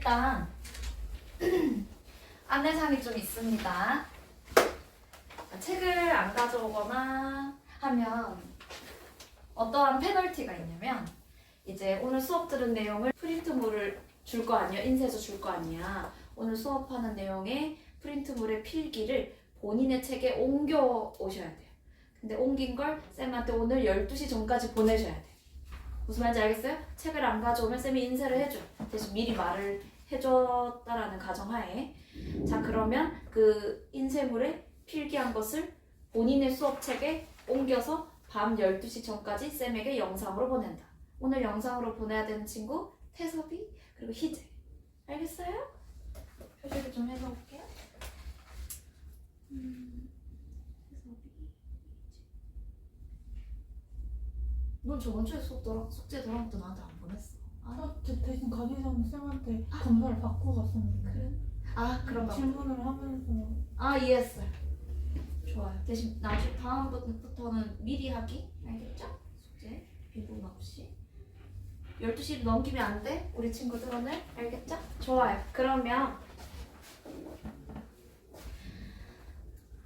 일단 안내사항이 좀 있습니다. 자, 책을 안 가져오거나 하면 어떠한 페널티가 있냐면 이제 오늘 수업 들은 내용을 프린트물을 줄 거 아니야, 인쇄해서 줄 거 아니야. 오늘 수업하는 내용의 프린트물의 필기를 본인의 책에 옮겨 오셔야 돼요. 근데 옮긴 걸 쌤한테 오늘 12시 전까지 보내셔야 돼. 무슨 말인지 알겠어요? 책을 안 가져오면 쌤이 인쇄를 해줘. 대신 미리 말을 해줬다라는 가정하에. 자, 그러면 그 인쇄물에 필기한 것을 본인의 수업책에 옮겨서 밤 12시 전까지 쌤에게 영상으로 보낸다. 오늘 영상으로 보내야 되는 친구 태섭이 그리고 희재. 알겠어요? 표시를 좀 해서 올게요. 넌 저번 주에 숙제 들어갔도 나한테 안 보냈어. 저 대신 강의사는 쌤한테 검사를 받고 갔었는데. 그래? 그런가 보다. 질문을 하면서. 이해했어요. 좋아요. 대신 나중에 다음부터는 미리 하기. 알겠죠? 숙제 빈부분 없이. 12시를 넘기면 안 돼. 우리 친구들 오늘. 알겠죠? 좋아요. 그러면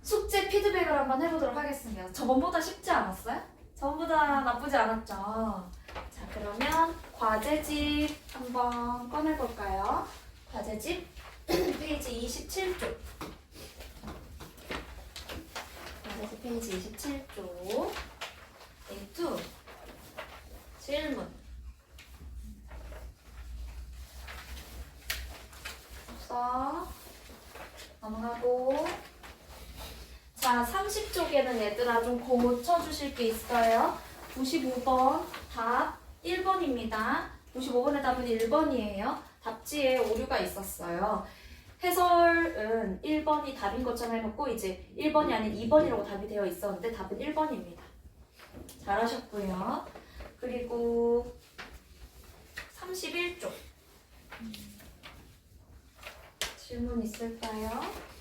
숙제 피드백을 한번 해보도록 하겠습니다. 저번보다 쉽지 않았어요? 저번보다 나쁘지 않았죠? 자, 그러면 과제집 한번 꺼내볼까요? 과제집 페이지 27쪽. 과제집 페이지 27쪽. A2 질문. 없어. 넘어가고. 자, 30쪽에는 얘들아 좀 고쳐주실 게 있어요. 95번 답 1번입니다. 95번의 답은 1번이에요. 답지에 오류가 있었어요. 해설은 1번이 답인 것처럼 해놓고 이제 1번이 아닌 2번이라고 답이 되어 있었는데 답은 1번입니다. 잘하셨고요. 그리고 31쪽 질문 있을까요?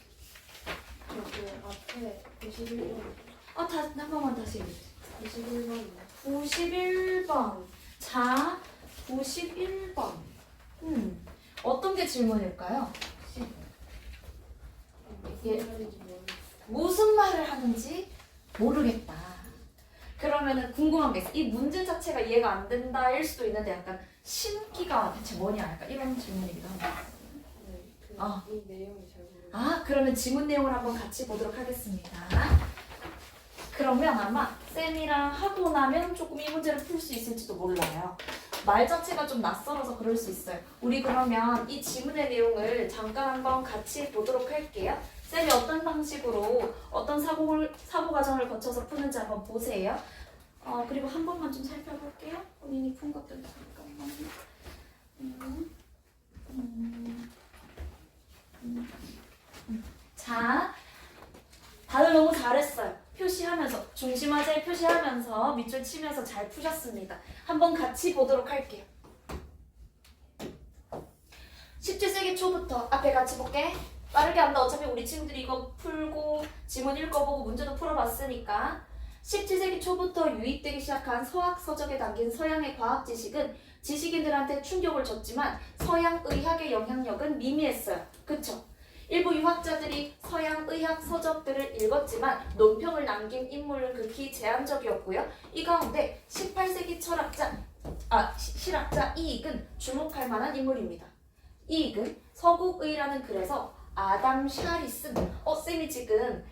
여기 앞에 91번. 한 번만 다시 해주세요. 91번. 91번. 자, 91번. 어떤 게 질문일까요? 이게 무슨 말을 하는지 모르겠다. 그러면은 궁금한 게 있어. 이 문제 자체가 이해가 안 된다일 수도 있는데 약간 심기가 대체 뭐냐 약간 이런 질문이기도 합니다. 이 내용이 잘 모르겠어요. 그러면 지문 내용을 한번 같이 보도록 하겠습니다. 그러면 아마 쌤이랑 하고 나면 조금 이 문제를 풀 수 있을지도 몰라요. 말 자체가 좀 낯설어서 그럴 수 있어요. 우리 그러면 이 지문의 내용을 잠깐 한번 같이 보도록 할게요. 쌤이 어떤 방식으로 어떤 사고 과정을 거쳐서 푸는지 한번 보세요. 그리고 한 번만 좀 살펴볼게요. 본인이 푼 것들 잠깐만요. 자, 다들 너무 잘했어요. 표시하면서 중심화제 표시하면서 밑줄 치면서 잘 푸셨습니다. 한번 같이 보도록 할게요. 17세기 초부터 앞에 같이 볼게. 빠르게 한다. 어차피 우리 친구들이 이거 풀고 지문 읽어보고 문제도 풀어봤으니까 17세기 초부터 유입되기 시작한 서학 서적에 담긴 서양의 과학 지식은 지식인들한테 충격을 줬지만 서양 의학의 영향력은 미미했어요. 그쵸? 일부 유학자들이 서양 의학 서적들을 읽었지만 논평을 남긴 인물은 극히 제한적이었고요. 이 가운데 18세기 실학자 이익은 주목할 만한 인물입니다. 이익은 서구의라는 글에서 아담 샤리슨, 쌤이 지금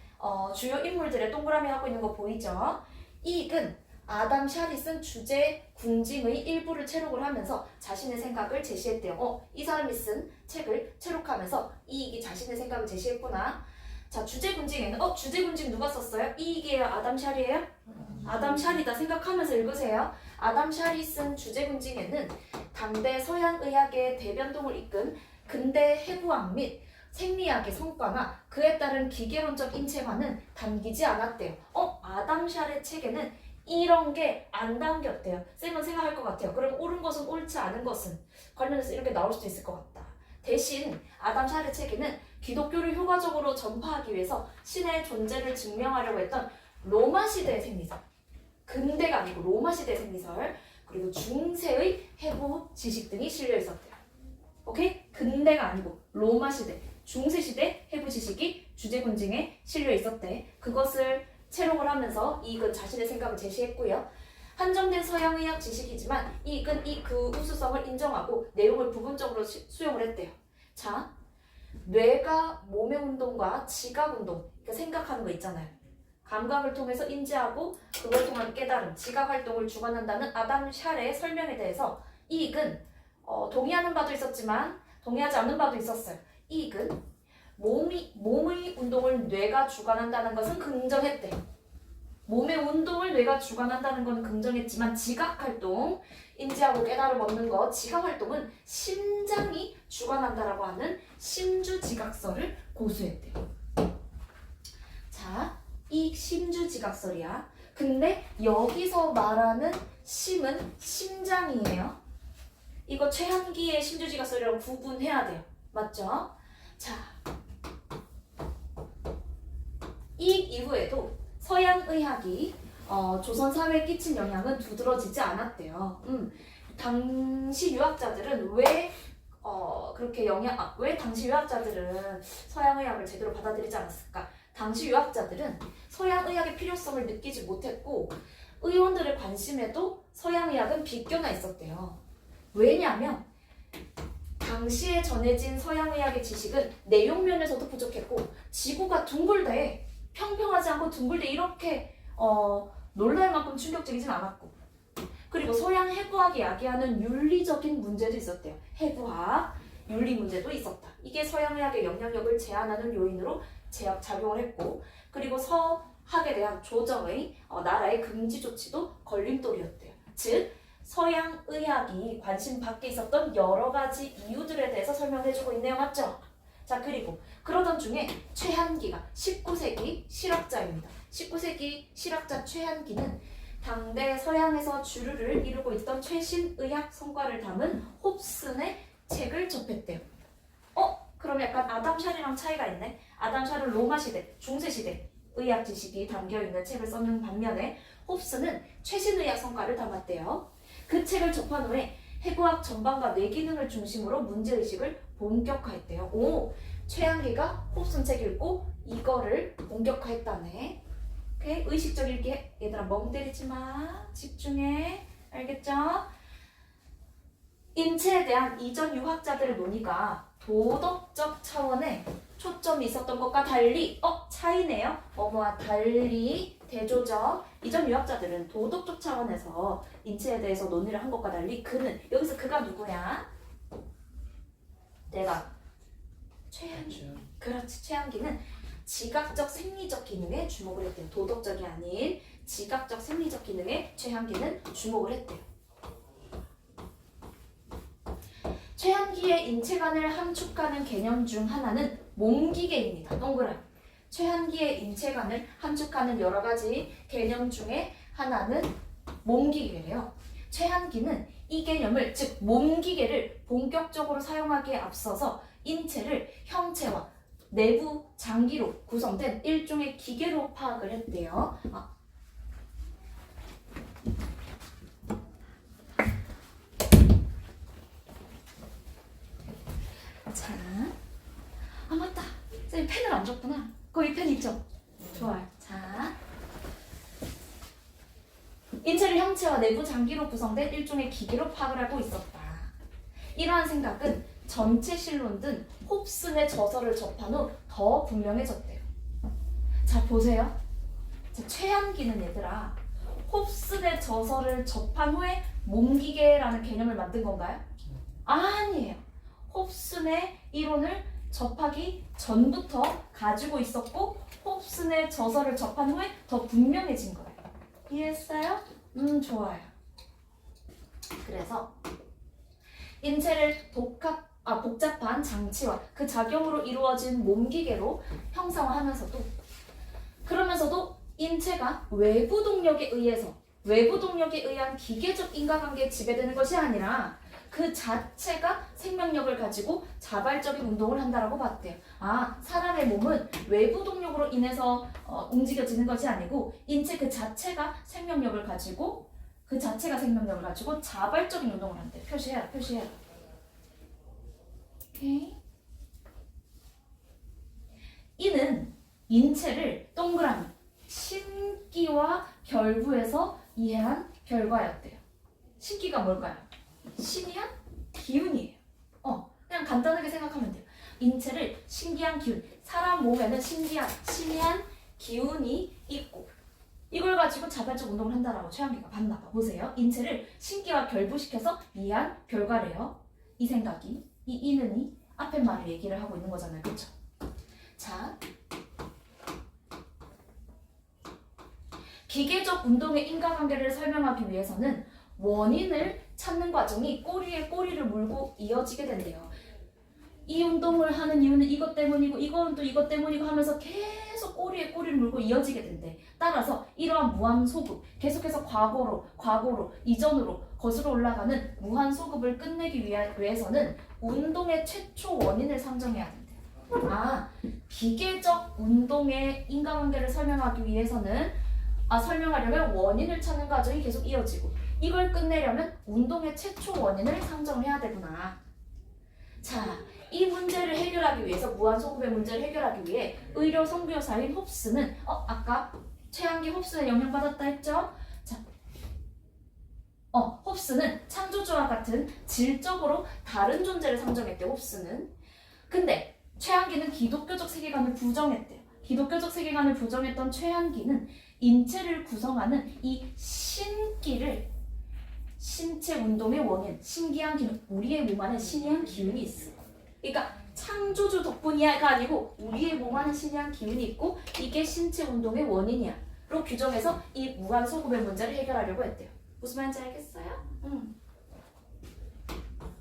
주요 인물들의 동그라미 하고 있는 거 보이죠? 이익은 아담 샤리슨 주제 궁징의 일부를 채록을 하면서 자신의 생각을 제시했대요. 이 사람이 쓴 책을 채록하면서 이익이 자신의 생각을 제시했구나. 자, 주제 궁징에는 주제 궁징 누가 썼어요? 이익이에요? 아담 샤리예요? 아담 샤리다 생각하면서 읽으세요. 아담 샤리 쓴 주제 궁징에는 당대 서양 의학의 대변동을 이끈 근대 해부학 및 생리학의 성과나 그에 따른 기계론적 인체화는 담기지 않았대요. 아담 샤리의 책에는 이런 게 안 담겼대요. 쌤은 생각할 것 같아요. 그럼 옳은 것은 옳지 않은 것은 관련해서 이렇게 나올 수도 있을 것 같다. 대신 아담 샤리 책에는 기독교를 효과적으로 전파하기 위해서 신의 존재를 증명하려고 했던 로마 시대의 생리설, 근대가 아니고 로마 시대의 생리설, 그리고 중세의 해부 지식 등이 실려 있었대요. 오케이? 근대가 아니고 로마 시대, 중세 시대 해부 지식이 주제 군증에 실려 있었대. 그것을 채록을 하면서 이익은 자신의 생각을 제시했고요. 한정된 서양의학 지식이지만 이익은 그 우수성을 인정하고 내용을 부분적으로 수용을 했대요. 자, 뇌가 몸의 운동과 지각 운동, 그러니까 생각하는 거 있잖아요. 감각을 통해서 인지하고 그걸 통한 깨달음, 지각 활동을 주관한다는 아담 샬의 설명에 대해서 이익은 동의하는 바도 있었지만 동의하지 않는 바도 있었어요. 이익은 몸의 운동을 뇌가 주관한다는 것은 긍정했대. 몸의 운동을 뇌가 주관한다는 건 긍정했지만 지각 활동, 인지하고 깨달음 얻는 것, 지각 활동은 심장이 주관한다라고 하는 심주지각설을 고수했대요. 자, 이 심주지각설이야. 근데 여기서 말하는 심은 심장이에요. 이거 최한기의 심주지각설이랑 구분해야 돼요. 맞죠? 자, 이 이후에도 서양의학이 조선 사회에 끼친 영향은 두드러지지 않았대요. 당시 유학자들은 왜 당시 유학자들은 서양의학을 제대로 받아들이지 않았을까? 당시 유학자들은 서양의학의 필요성을 느끼지 못했고 의원들의 관심에도 서양의학은 비껴나 있었대요. 왜냐하면 당시에 전해진 서양의학의 지식은 내용 면에서도 부족했고 지구가 둥글대, 평평하지 않고 둥글대 이렇게 놀랄 만큼 충격적이진 않았고, 그리고 서양 해부학이 야기하는 윤리적인 문제도 있었대요. 해부학, 윤리 문제도 있었다. 이게 서양의학의 영향력을 제한하는 요인으로 작용을 했고, 그리고 서학에 대한 조정의 나라의 금지 조치도 걸림돌이었대요. 즉 서양의학이 관심 밖에 있었던 여러 가지 이유들에 대해서 설명해주고 있네요. 맞죠? 자, 그리고 그러던 중에 최한기가 19세기 실학자입니다. 19세기 실학자 최한기는 당대 서양에서 주류를 이루고 있던 최신 의학 성과를 담은 홉슨의 책을 접했대요. 그럼 약간 아담 샬이랑 차이가 있네. 아담 샬은 로마 시대, 중세 시대 의학 지식이 담겨 있는 책을 썼는 반면에 홉슨은 최신 의학 성과를 담았대요. 그 책을 접한 후에 해부학 전반과 뇌 기능을 중심으로 문제의식을 본격화했대요. 오, 최한기가 홉슨 책 읽고 이거를 본격화했다네. 오케이? 의식적 읽기. 얘들아 멍 때리지 마. 집중해. 알겠죠? 인체에 대한 이전 유학자들의 논의가 도덕적 차원에 초점이 있었던 것과 달리 차이네요. 뭐뭐와 달리 대조적 이전 유학자들은 도덕적 차원에서 인체에 대해서 논의를 한 것과 달리 그는 여기서 그가 누구야? 내가 최한기. 그렇지. 최한기는 지각적 생리적 기능에 주목을 했대요. 도덕적이 아닌 지각적 생리적 기능에 최한기는 주목을 했대요. 최한기의 인체관을 함축하는 개념 중 하나는 몸기계입니다. 동그라미. 최한기의 인체관을 함축하는 여러 가지 개념 중에 하나는 몸기계래요. 최한기는 이 개념을, 즉 몸기계를 본격적으로 사용하기에 앞서서 인체를 형체와 내부 장기로 구성된 일종의 기계로 파악을 했대요. 자, 맞다. 쌤 펜을 안 줬구나. 거기 펜 있죠? 좋아요. 자, 인체를 형체와 내부 장기로 구성된 일종의 기계로 파악을 하고 있었다. 이러한 생각은 전체 실론 등 홉슨의 저서를 접한 후 더 분명해졌대요. 자, 보세요. 자, 최한기는 얘들아 홉슨의 저서를 접한 후에 몸기계라는 개념을 만든 건가요? 아니에요. 홉슨의 이론을 접하기 전부터 가지고 있었고 홉슨의 저서를 접한 후에 더 분명해진 거예요. 이해했어요? 좋아요. 그래서 인체를 복잡한 장치와 그 작용으로 이루어진 몸기계로 형상화하면서도 그러면서도 인체가 외부 동력에 의한 기계적 인과관계에 지배되는 것이 아니라 그 자체가 생명력을 가지고 자발적인 운동을 한다라고 봤대요. 사람의 몸은 외부 동력으로 인해서 움직여지는 것이 아니고 인체 그 자체가 생명력을 가지고 자발적인 운동을 한대. 표시해라. 오케이. 이는 인체를 동그라미 신기와 결부해서 이해한 결과였대요. 신기가 뭘까요? 신기한 기운이에요. 그냥 간단하게 생각하면 돼요. 인체를 신기한 기운, 사람 몸에는 신기한 기운이 있고 이걸 가지고 자발적 운동을 한다라고 최한기가 봤나봐. 보세요. 인체를 신기와 결부시켜서 이해한 결과래요. 이 생각이, 이 이는이 앞에 말을 얘기를 하고 있는 거잖아요. 그쵸? 자, 기계적 운동의 인과관계를 설명하기 위해서는 원인을 찾는 과정이 꼬리에 꼬리를 물고 이어지게 된대요. 이 운동을 하는 이유는 이것 때문이고 이건 또 이것 때문이고 하면서 계속 꼬리에 꼬리를 물고 이어지게 된대. 따라서 이러한 무한 소급, 계속해서 과거로, 이전으로 거슬러 올라가는 무한 소급을 끝내기 위해서는 운동의 최초 원인을 상정해야 된대요. 기계적 운동의 인과관계를 설명하기 위해서는 설명하려면 원인을 찾는 과정이 계속 이어지고 이걸 끝내려면 운동의 최초 원인을 상정해야 되구나. 자, 이 문제를 해결하기 위해서 무한소급의 문제를 해결하기 위해 의료 성교사인 홉스는 아까 최한기 홉스는 영향받았다 했죠? 자, 홉스는 창조주와 같은 질적으로 다른 존재를 상정했대. 홉스는. 근데 최한기는 기독교적 세계관을 부정했대요. 기독교적 세계관을 부정했던 최한기는 인체를 구성하는 이 신기를 신체 운동의 원인, 신기한 기운, 우리의 몸 안에 신기한 기운이 있어. 그러니까 창조주 덕분이야가 아니고 우리의 몸 안에 신기한 기운이 있고 이게 신체 운동의 원인이야 로 규정해서 이 무한 소급의 문제를 해결하려고 했대요. 무슨 말인지 알겠어요?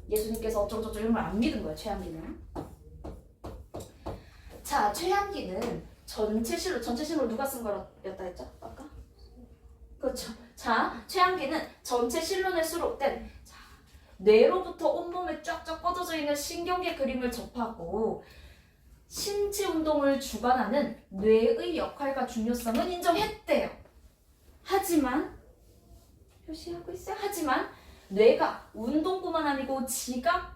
예수님께서 어쩌고저쩌고 이런 걸 안 믿은 거야, 최한기는. 자, 최한기는 전체 실로 누가 쓴 거였다 했죠? 아까? 그렇죠. 자, 최한기는 전체 실론에 수록된 뇌로부터 온몸에 쫙쫙 뻗어져 있는 신경계 그림을 접하고 신체 운동을 주관하는 뇌의 역할과 중요성은 인정했대요. 하지만 표시하고 있어요. 하지만 뇌가 운동뿐만 아니고 지각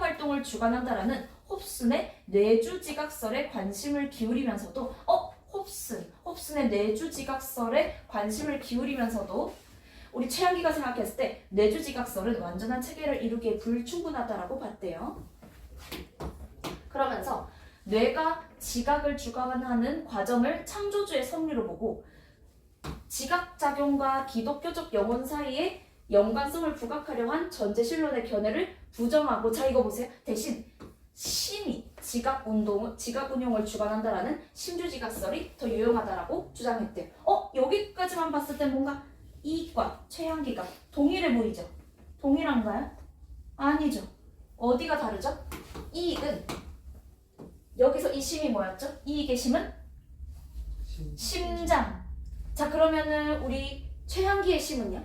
활동을 주관한다라는 홉슨의 뇌주지각설에 관심을 기울이면서도 홉슨의 뇌주지각설에 관심을 기울이면서도 우리 최한기가 생각했을 때 뇌주지각설은 완전한 체계를 이루기에 불충분하다라고 봤대요. 그러면서 뇌가 지각을 주관하는 과정을 창조주의 섭리로 보고 지각작용과 기독교적 영혼 사이에 연관성을 부각하려 한 전제신론의 견해를 부정하고, 자 이거 보세요. 대신 심이 지각 운용을 주관한다라는 심주지각설이 더 유용하다라고 주장했대요. 여기까지만 봤을 때 뭔가 이익과 최한기가 동일해 보이죠? 동일한가요? 아니죠. 어디가 다르죠? 이익은 여기서 이 심이 뭐였죠? 이익의 심은 심장. 자, 그러면은 우리 최한기의 심은요?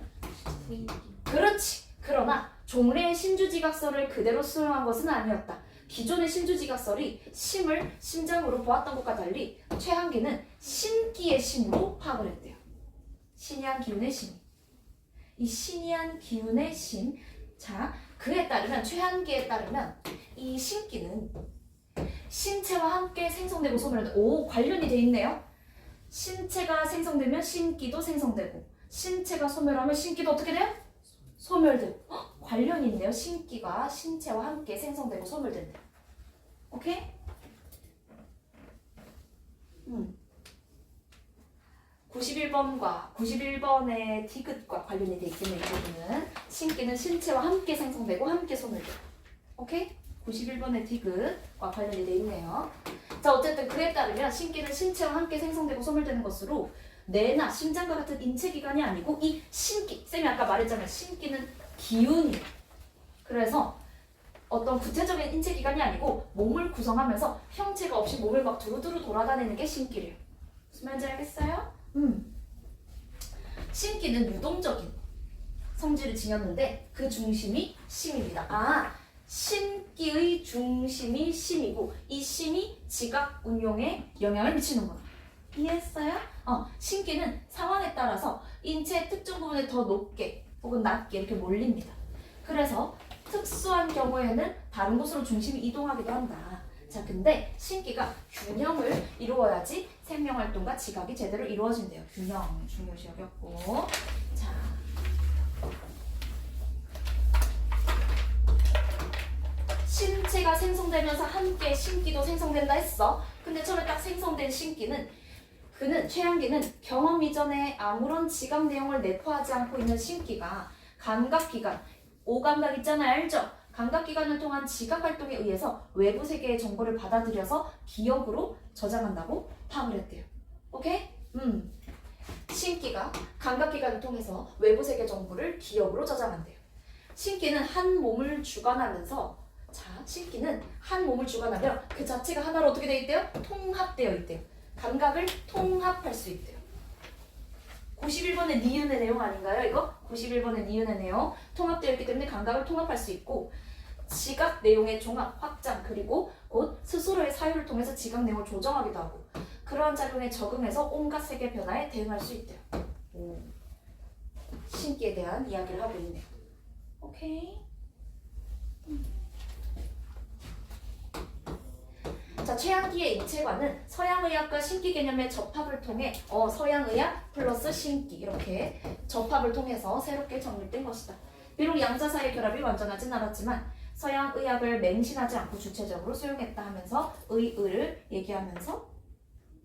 그렇지. 그러나 종래의 신주지각설을 그대로 수용한 것은 아니었다. 기존의 신주지각설이 심을 심장으로 보았던 것과 달리 최한기는 신기의 심으로 파악을 했대요. 신이한 기운의 심. 이 신이한 기운의 심. 자, 그에 따르면 최한기에 따르면 이 신기는 신체와 함께 생성되고 소멸되고 관련이 돼 있네요. 신체가 생성되면 신기도 생성되고 신체가 소멸하면 신기도 어떻게 돼요? 소멸되고 관련이 있네요. 신기가 신체와 함께 생성되고 소멸된다. 오케이? 91번의 디귿과 관련이 돼 있겠네요. 이 부분은 신기는 신체와 함께 생성되고 함께 소멸돼요. 오케이? 91번의 디귿과 관련이 돼 있네요. 자, 어쨌든 그에 따르면 신기는 신체와 함께 생성되고 소멸되는 것으로 뇌나 심장과 같은 인체기관이 아니고 이 신기, 쌤이 아까 말했잖아요. 신기는 기운이에요. 그래서 어떤 구체적인 인체기관이 아니고 몸을 구성하면서 형체가 없이 몸을 막 두루두루 돌아다니는 게 신기래요. 무슨 말인지 알겠어요? 신기는 유동적인 성질을 지녔는데 그 중심이 심입니다. 신기의 중심이 심이고 이 심이 지각 운용에 영향을 미치는구나. 이해했어요? 신기는 상황에 따라서 인체의 특정 부분에 더 높게 혹은 낮게 이렇게 몰립니다. 그래서 특수한 경우에는 다른 곳으로 중심이 이동하기도 한다. 자, 근데 신기가 균형을 이루어야지 생명활동과 지각이 제대로 이루어진대요. 균형 중요시 여겼고. 자, 신체가 생성되면서 함께 신기도 생성된다 했어. 근데 처음에 딱 생성된 신기는 최양기는 경험 이전에 아무런 지각 내용을 내포하지 않고 있는 신기가 감각기관, 오감각 있잖아요. 알죠? 감각기관을 통한 지각 활동에 의해서 외부 세계의 정보를 받아들여서 기억으로 저장한다고 파악을 했대요. 오케이? 신기가 감각기관을 통해서 외부 세계 정보를 기억으로 저장한대요. 신기는 한 몸을 주관하면서 신기는 한 몸을 주관하며 그 자체가 하나로 어떻게 되어 있대요? 통합되어 있대요. 감각을 통합할 수 있대요. 91번의 니은의 내용 아닌가요? 이거? 91번의 니은의 내용. 통합되어 있기 때문에 감각을 통합할 수 있고 지각 내용의 종합, 확장, 그리고 곧 스스로의 사유를 통해서 지각 내용을 조정하기도 하고 그러한 작용에 적응해서 온갖 세계 변화에 대응할 수 있대요. 신기에 대한 이야기를 하고 있네요. 오케이? 자, 최양기의 인체관은 서양의학과 신기 개념의 접합을 통해 서양의학 플러스 신기 이렇게 접합을 통해서 새롭게 정립된 것이다. 비록 양자 사이의 결합이 완전하진 않았지만 서양의학을 맹신하지 않고 주체적으로 수용했다 하면서 의의를 얘기하면서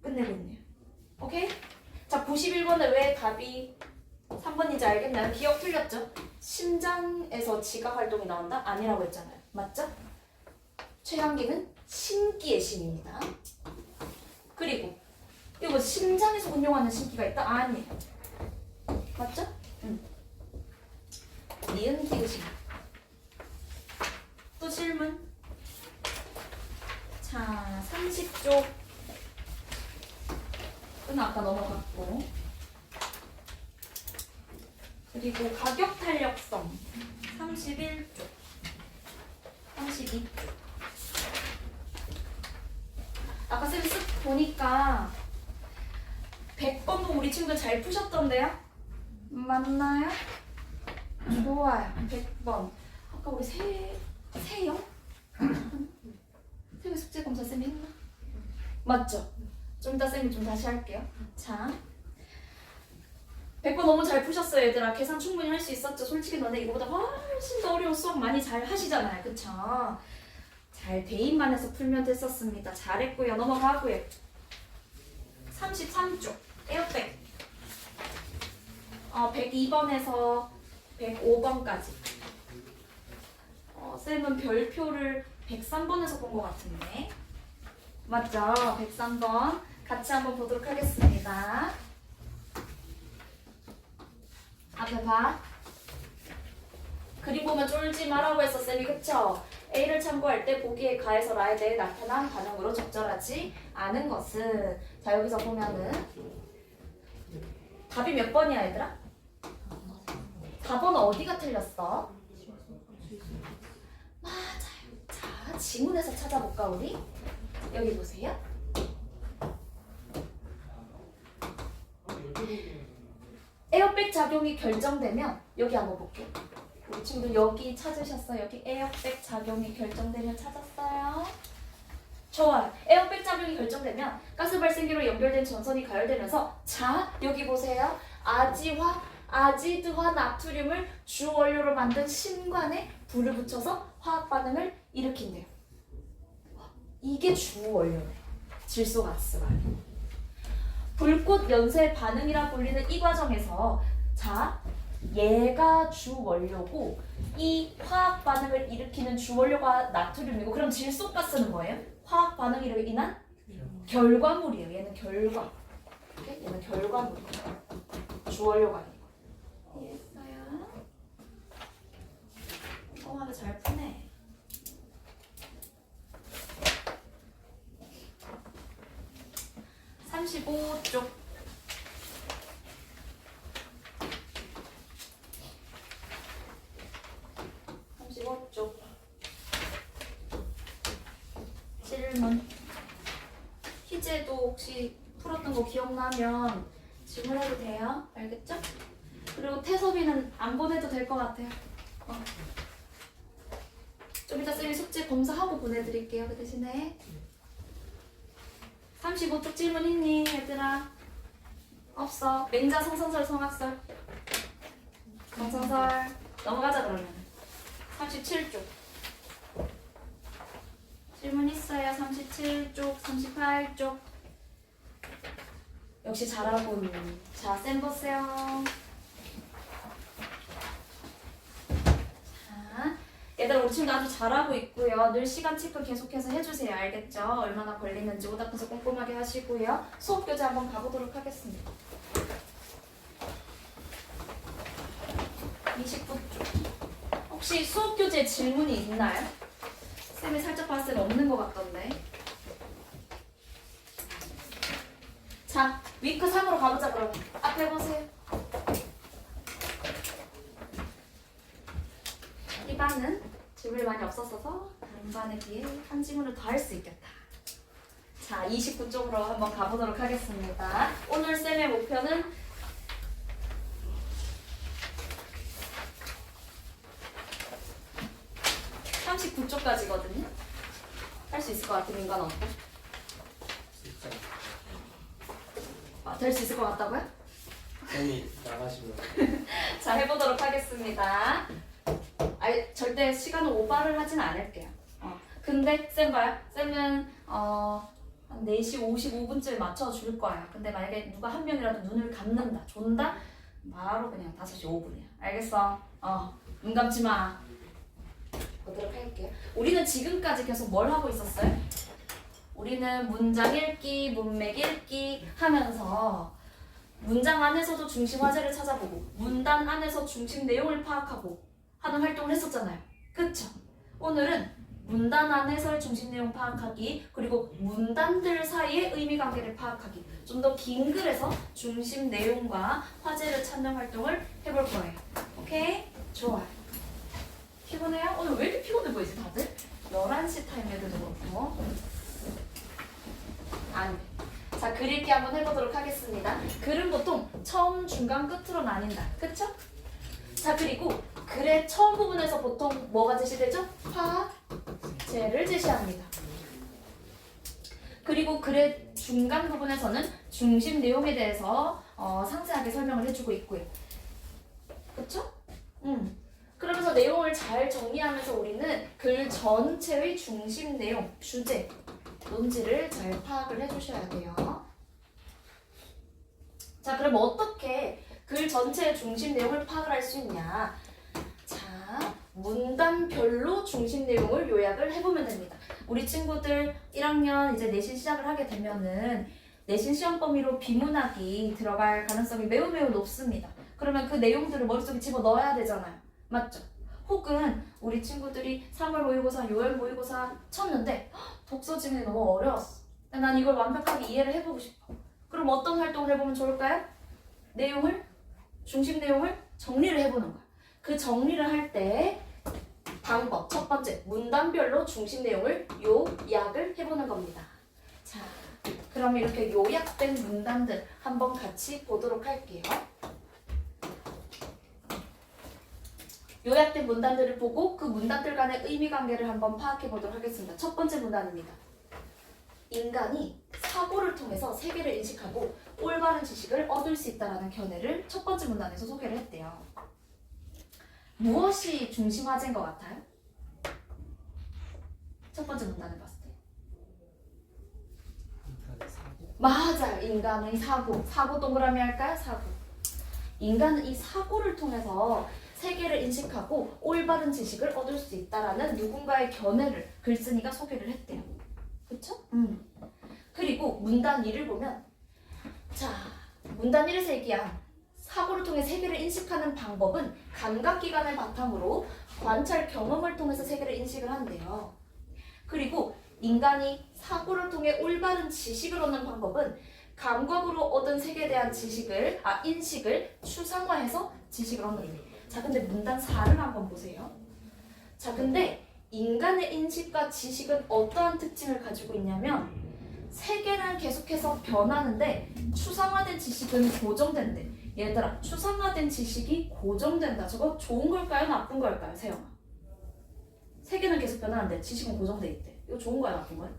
끝내고 있네요. 오케이? 자, 91번에 왜 답이 3번인지 알겠나요? 기억 틀렸죠? 심장에서 지각 활동이 나온다? 아니라고 했잖아요. 맞죠? 최양기는 신기의 신입니다. 그리고 이거 심장에서 운용하는 신기가 있다? 아니에요. 맞죠? 니은 기으신. 또 질문. 자, 30쪽. 은 아까 넘어갔고. 그리고 가격 탄력성 31쪽. 32쪽. 아까 쌤 쓱 보니까 100번도 우리 친구들 잘 푸셨던데요? 맞나요? 좋아요. 100번. 아까 우리 세영? 세영 숙제 검사 쌤이 했나? 맞죠? 좀 이따 쌤이 좀 다시 할게요. 자, 100번 너무 잘 푸셨어요, 얘들아. 계산 충분히 할 수 있었죠? 솔직히 너네 이거보다 훨씬 더 어려운 수학 많이 잘 하시잖아요. 그쵸? 잘 대입만 해서 풀면 됐었습니다. 잘했고요. 넘어가고요. 33쪽 에어백 102번에서 105번까지 쌤은 별표를 103번에서 본 것 같은데 맞죠? 103번 같이 한번 보도록 하겠습니다. 앞에 봐. 그림 보면 쫄지 마라고 했어 쌤이. 그쵸? A를 참고할 때 보기에 가해서 라에 대해 나타난 반응으로 적절하지 않은 것은 자 여기서 보면은 답이 몇 번이야 얘들아? 4번은 어디가 틀렸어? 맞아요. 자 지문에서 찾아볼까 우리? 여기 보세요. 에어백 작용이 결정되면 여기 한번 볼게요. 우리 친구들 여기 찾으셨어요? 여기 에어백 작용이 결정되면 찾았어요? 좋아요. 에어백 작용이 결정되면 가스 발생기로 연결된 전선이 가열되면서 자 여기 보세요. 아지드화 나트륨을 주 원료로 만든 심관에 불을 붙여서 화학 반응을 일으킨대요. 이게 주 원료네. 질소가스가. 불꽃 연쇄 반응이라 불리는 이 과정에서 자 얘가 주 원료고 이 화학 반응을 일으키는 주 원료가 나트륨이고 그럼 질소가스는 뭐예요? 화학 반응으로 인한 결과물이에요. 얘는 결과. 얘는 결과물이에요. 주 원료가 아니고. 이해했어요? 꼼꼼하게 잘 푸네. (35쪽) 35쪽 질문. 희재도 혹시 풀었던 거 기억나면 질문해도 돼요. 알겠죠? 그리고 태섭이는 안 보내도 될 것 같아요. 좀 이따 쌤이 숙제 검사하고 보내드릴게요. 그 대신에 35쪽 질문 있니 얘들아? 없어. 맹자 성선설 성악설 성선설 넘어가자 그러면 37쪽 질문 있어요. 37쪽 38쪽 역시 잘하고 있는 자 쌤 보세요. 자 얘들아 우리 친구 아주 잘하고 있고요. 늘 시간 체크 계속해서 해주세요. 알겠죠? 얼마나 걸리는지 오답해서 꼼꼼하게 하시고요. 수업 교재 한번 가보도록 하겠습니다. 29쪽 혹시 수업 교재에 질문이 있나요? 쌤이 살짝 봤을 때 없는 것 같던데. 자 위크 3으로 가보자 그럼. 앞에 보세요. 이 반은 질문이 많이 없었어서 다른 반에 비해 한 질문을 더 할 수 있겠다. 자 29쪽으로 한번 가보도록 하겠습니다. 오늘 쌤의 목표는 39쪽까지거든요. 할 수 있을 것 같은 인간 어때? 될 수 있을 것 같다고요? 쌤이 나가시면 자 해보도록 하겠습니다. 절대 시간을 오버를 하진 않을게요. 근데 쌤 봐요. 쌤은 한 4시 55분쯤에 맞춰줄 거예요. 근데 만약에 누가 한 명이라도 눈을 감는다, 존다, 바로 그냥 5시 5분이야. 알겠어? 눈 감지 마. 보도록 할게요. 우리는 지금까지 계속 뭘 하고 있었어요? 우리는 문장 읽기, 문맥 읽기 하면서 문장 안에서도 중심 화제를 찾아보고 문단 안에서 중심 내용을 파악하고 하는 활동을 했었잖아요. 그쵸? 오늘은 문단 안에서의 중심 내용 파악하기 그리고 문단들 사이의 의미관계를 파악하기 좀 더 긴 글에서 중심 내용과 화제를 찾는 활동을 해볼 거예요. 오케이? 좋아요. 피곤해요? 오늘 왜 이렇게 피곤해 보이지 다들? 11시 타임에도 그렇고 아니 자 글 읽기 한번 해보도록 하겠습니다. 글은 보통 처음, 중간, 끝으로 나뉜다. 그쵸? 자 그리고 글의 처음 부분에서 보통 뭐가 제시되죠? 화제를 제시합니다. 그리고 글의 중간 부분에서는 중심 내용에 대해서 상세하게 설명을 해주고 있고요. 그쵸? 그러면서 내용을 잘 정리하면서 우리는 글 전체의 중심 내용, 주제, 논지를 잘 파악을 해주셔야 돼요. 자, 그럼 어떻게 글 전체의 중심 내용을 파악을 할 수 있냐? 자, 문단별로 중심 내용을 요약을 해보면 됩니다. 우리 친구들 1학년 이제 내신 시작을 하게 되면은 내신 시험 범위로 비문학이 들어갈 가능성이 매우 높습니다. 그러면 그 내용들을 머릿속에 집어넣어야 되잖아요. 맞죠? 혹은 우리 친구들이 3월 모의고사, 6월 모의고사 쳤는데 독서 지문이 너무 어려웠어. 난 이걸 완벽하게 이해를 해보고 싶어. 그럼 어떤 활동을 해보면 좋을까요? 중심 내용을 정리를 해보는 거야. 그 정리를 할 때 방법, 첫 번째, 문단별로 중심 내용을 요약을 해보는 겁니다. 자, 그럼 이렇게 요약된 문단들 한번 같이 보도록 할게요. 요약된 문단들을 보고 그 문단들 간의 의미관계를 한번 파악해 보도록 하겠습니다. 첫 번째 문단입니다. 인간이 사고를 통해서 세계를 인식하고 올바른 지식을 얻을 수 있다는 견해를 첫 번째 문단에서 소개를 했대요. 무엇이 중심 화제인 것 같아요? 첫 번째 문단을 봤을 때. 맞아요. 인간의 사고 동그라미 할까요? 사고. 인간은 이 사고를 통해서 세계를 인식하고 올바른 지식을 얻을 수 있다라는 누군가의 견해를 글쓴이가 소개를 했대요. 그쵸? 그리고 문단 2를 보면 자, 문단 1에서 얘기한 사고를 통해 세계를 인식하는 방법은 감각기관을 바탕으로 관찰 경험을 통해서 세계를 인식을 한대요. 그리고 인간이 사고를 통해 올바른 지식을 얻는 방법은 감각으로 얻은 세계에 대한 인식을 추상화해서 지식을 얻는 거예요. 자, 근데 문단 4를 한번 보세요. 자, 근데 인간의 인식과 지식은 어떠한 특징을 가지고 있냐면 세계는 계속해서 변하는데 추상화된 지식은 고정된대. 얘들아, 추상화된 지식이 고정된다. 저거 좋은 걸까요? 나쁜 걸까요? 세영아. 세 개는 계속 변하는데 지식은 고정돼 있대. 이거 좋은 거야, 나쁜 거야?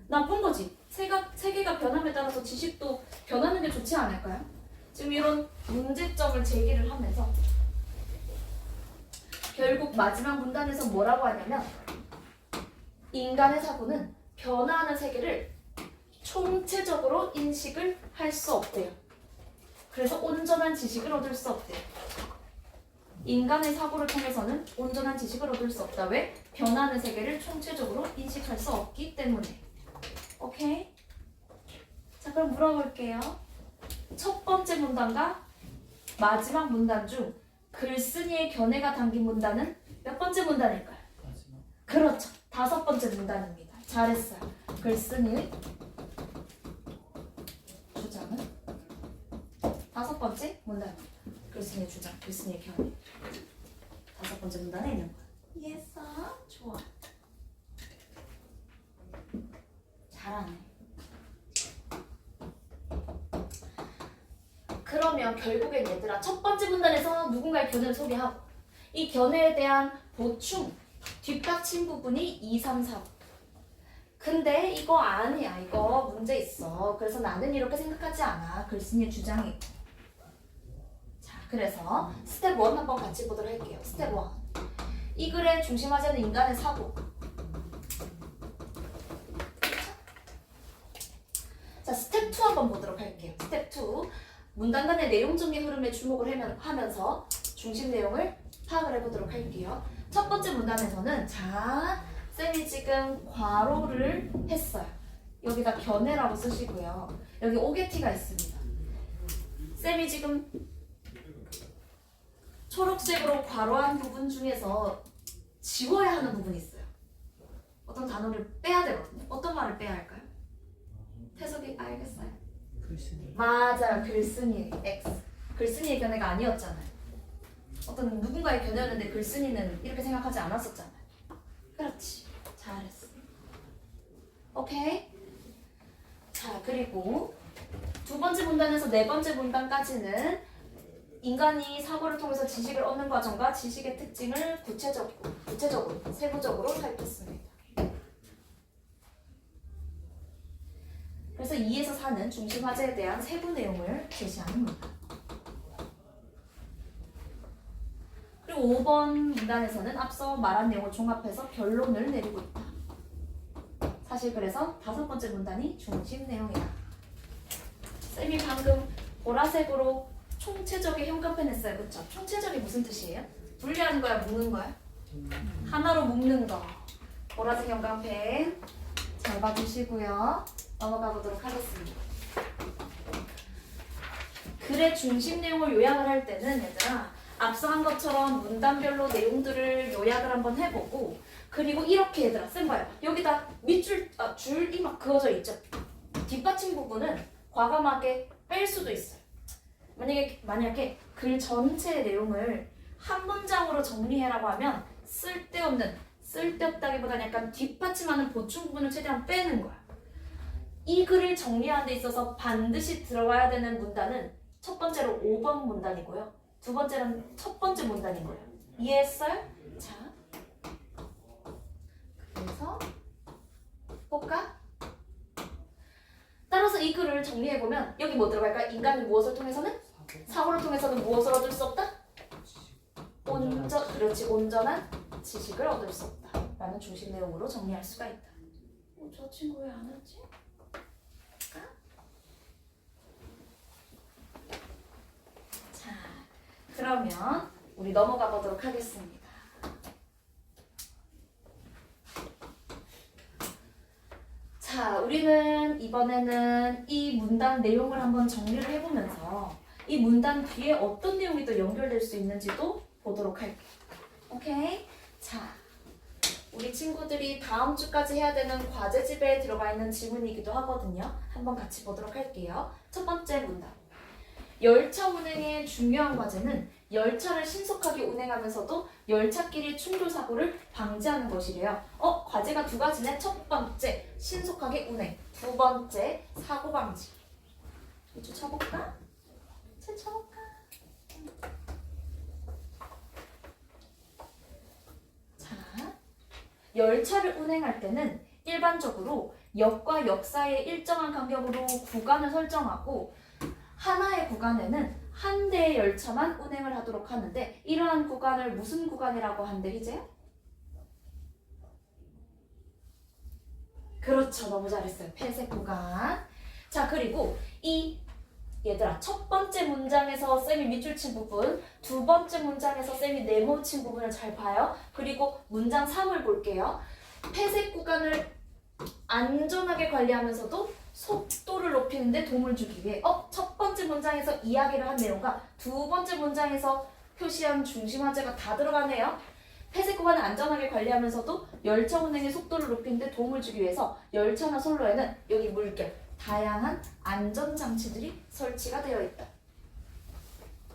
나쁜 거지. 세 개가 변함에 따라서 지식도 변하는 게 좋지 않을까요? 지금 이런 문제점을 제기를 하면서 결국 마지막 문단에서 뭐라고 하냐면 인간의 사고는 변화하는 세계를 총체적으로 인식을 할 수 없대요. 그래서 온전한 지식을 얻을 수 없대요. 인간의 사고를 통해서는 온전한 지식을 얻을 수 없다. 왜? 변화하는 세계를 총체적으로 인식할 수 없기 때문에. 오케이? 자, 그럼 물어볼게요. 첫 번째 문단과 마지막 문단 중 글쓴이의 견해가 담긴 문단은 몇 번째 문단일까요? 마지막. 그렇죠. 다섯 번째 문단입니다. 잘했어요. 글쓴이의 주장은 다섯 번째 문단입니다. 글쓴이의 주장, 글쓴이의 견해. 다섯 번째 문단에 있는 거야. 이해했어? 좋아. 잘하네. 그러면 결국엔 얘들아 첫 번째 문단에서 누군가의 견해를 소개하고 이 견해에 대한 보충, 뒷받침 부분이 2, 3, 4. 근데 이거 아니야. 이거 문제 있어. 그래서 나는 이렇게 생각하지 않아. 글쓴이의 주장이고. 자, 그래서 스텝 1 한번 같이 보도록 할게요. 스텝 1. 이 글에 중심하지 않는 인간의 사고. 자, 스텝 2 한번 보도록 할게요. 스텝 2. 문단 간의 내용적인 흐름에 주목을 하면서 중심 내용을 파악을 해보도록 할게요. 첫 번째 문단에서는 자, 쌤이 지금 괄호를 했어요. 여기다 견해라고 쓰시고요. 여기 오게티가 있습니다. 쌤이 지금 초록색으로 괄호한 부분 중에서 지워야 하는 부분이 있어요. 어떤 단어를 빼야 되거든요. 어떤 말을 빼야 할까요? 태석이 알겠어요? 글쓴이. 맞아요. 글쓴이 X. 글쓴이의 견해가 아니었잖아요. 어떤 누군가의 견해였는데 글쓴이는 이렇게 생각하지 않았었잖아요. 그렇지. 잘했어. 오케이? 자, 그리고 두 번째 문단에서 네 번째 문단까지는 인간이 사고를 통해서 지식을 얻는 과정과 지식의 특징을 구체적으로, 세부적으로 살폈습니다. 그래서 2에서 4는 중심 화제에 대한 세부 내용을 제시하는 문단. 그리고 5번 문단에서는 앞서 말한 내용을 종합해서 결론을 내리고 있다. 사실 그래서 다섯 번째 문단이 중심 내용이다. 쌤이 방금 보라색으로 총체적인 형광펜 했어요. 그쵸? 총체적이 무슨 뜻이에요? 분리하는 거야? 묶는 거야? 하나로 묶는 거. 보라색 형광펜 잘 봐주시고요. 넘어가 보도록 하겠습니다. 글의 중심 내용을 요약을 할 때는 얘들아 앞서 한 것처럼 문단별로 내용들을 요약을 한번 해보고 그리고 이렇게 얘들아 쌤 봐요. 여기다 밑줄 줄이 막 그어져 있죠. 뒷받침 부분은 과감하게 뺄 수도 있어요. 만약에 글 전체의 내용을 한 문장으로 정리해라고 하면 쓸데없다기보다는 약간 뒷받침하는 보충 부분을 최대한 빼는 거야. 이 글을 정리하는 데 있어서 반드시 들어가야 되는 문단은 첫 번째로 5번 문단이고요. 두 번째는 첫 번째 문단인 거예요. 이해했어요? 자, 그래서 볼까? 따라서 이 글을 정리해보면 여기 뭐 들어갈까? 인간이 무엇을 통해서는? 사고를 통해서는 무엇을 얻을 수 없다? 온전한 지식을 얻을 수 없다 라는 중심 내용으로 정리할 수가 있다. 저 친구 왜 안 왔지? 자, 그러면 우리 넘어가 보도록 하겠습니다. 자, 우리는 이번에는 이 문단 내용을 한번 정리를 해보면서 이 문단 뒤에 어떤 내용이 또 연결될 수 있는지도 보도록 할게요. 오케이? 자, 우리 친구들이 다음 주까지 해야 되는 과제집에 들어가 있는 지문이기도 하거든요. 한번 같이 보도록 할게요. 첫 번째 문단. 열차 운행의 중요한 과제는 열차를 신속하게 운행하면서도 열차끼리 충돌 사고를 방지하는 것이래요. 과제가 두 가지네. 첫 번째, 신속하게 운행. 두 번째, 사고 방지. 이쪽 쳐볼까? 쳐볼까? 자, 열차를 운행할 때는 일반적으로 역과 역 사이에 일정한 간격으로 구간을 설정하고 하나의 구간에는 한 대의 열차만 운행을 하도록 하는데 이러한 구간을 무슨 구간이라고 하는데 희재요? 그렇죠. 너무 잘했어요. 폐색 구간. 자, 그리고 이 얘들아 첫 번째 문장에서 쌤이 밑줄 친 부분, 두 번째 문장에서 쌤이 네모 친 부분을 잘 봐요. 그리고 문장 3을 볼게요. 폐색 구간을 안전하게 관리하면서도 속도를 높이는데 도움을 주기 위해 첫 번째 문장에서 이야기를 한 내용과 두 번째 문장에서 표시한 중심화제가 다 들어가네요. 폐색 구간을 안전하게 관리하면서도 열차 운행의 속도를 높이는데 도움을 주기 위해서 열차나 선로에는 여기 물결, 다양한 안전장치들이 설치가 되어 있다.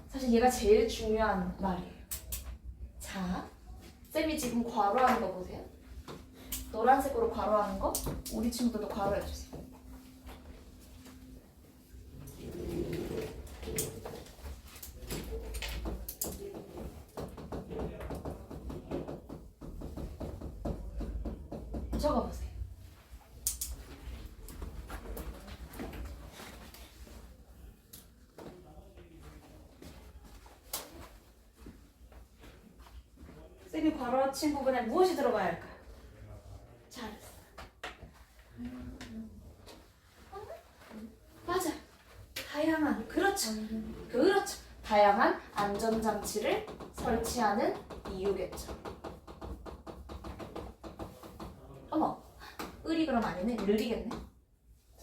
사실 얘가 제일 중요한 말이에요. 자, 쌤이 지금 괄호하는 거 보세요. 노란색으로 괄호하는 거 우리 친구들도 괄호해주세요. 적어보세요. 쌤이 괄호친 부분에 무엇이 들어가야 할까요? 잘했어. 맞아. 다양한, 그렇죠. 그렇죠. 다양한 안전장치를 설치하는 이유겠죠. 어머, 을이 그럼 아니네. 느리겠네.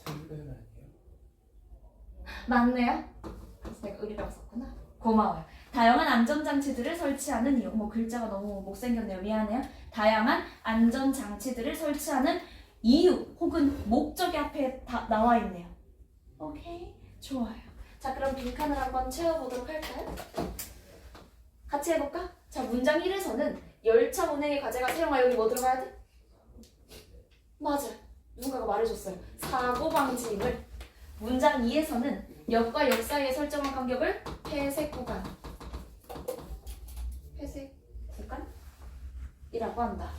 템플 아니에요? 맞네요. 그래서 내가 을이라고 썼구나. 고마워요. 다양한 안전장치들을 설치하는 이유. 글자가 너무 못생겼네요. 미안해요. 다양한 안전장치들을 설치하는 이유 혹은 목적이 앞에 다 나와 있네요. 오케이? 좋아요. 자, 그럼 빈칸을 한번 채워보도록 할까요? 같이 해볼까? 자, 문장 1에서는 열차 운행의 과제가 사용하 여기 뭐 들어가야 돼? 맞아. 누군가가 말해줬어요. 사고 방지임을. 문장 2에서는 역과 역 사이에 설정한 간격을 폐색 구간. 폐색 구간이라고 한다.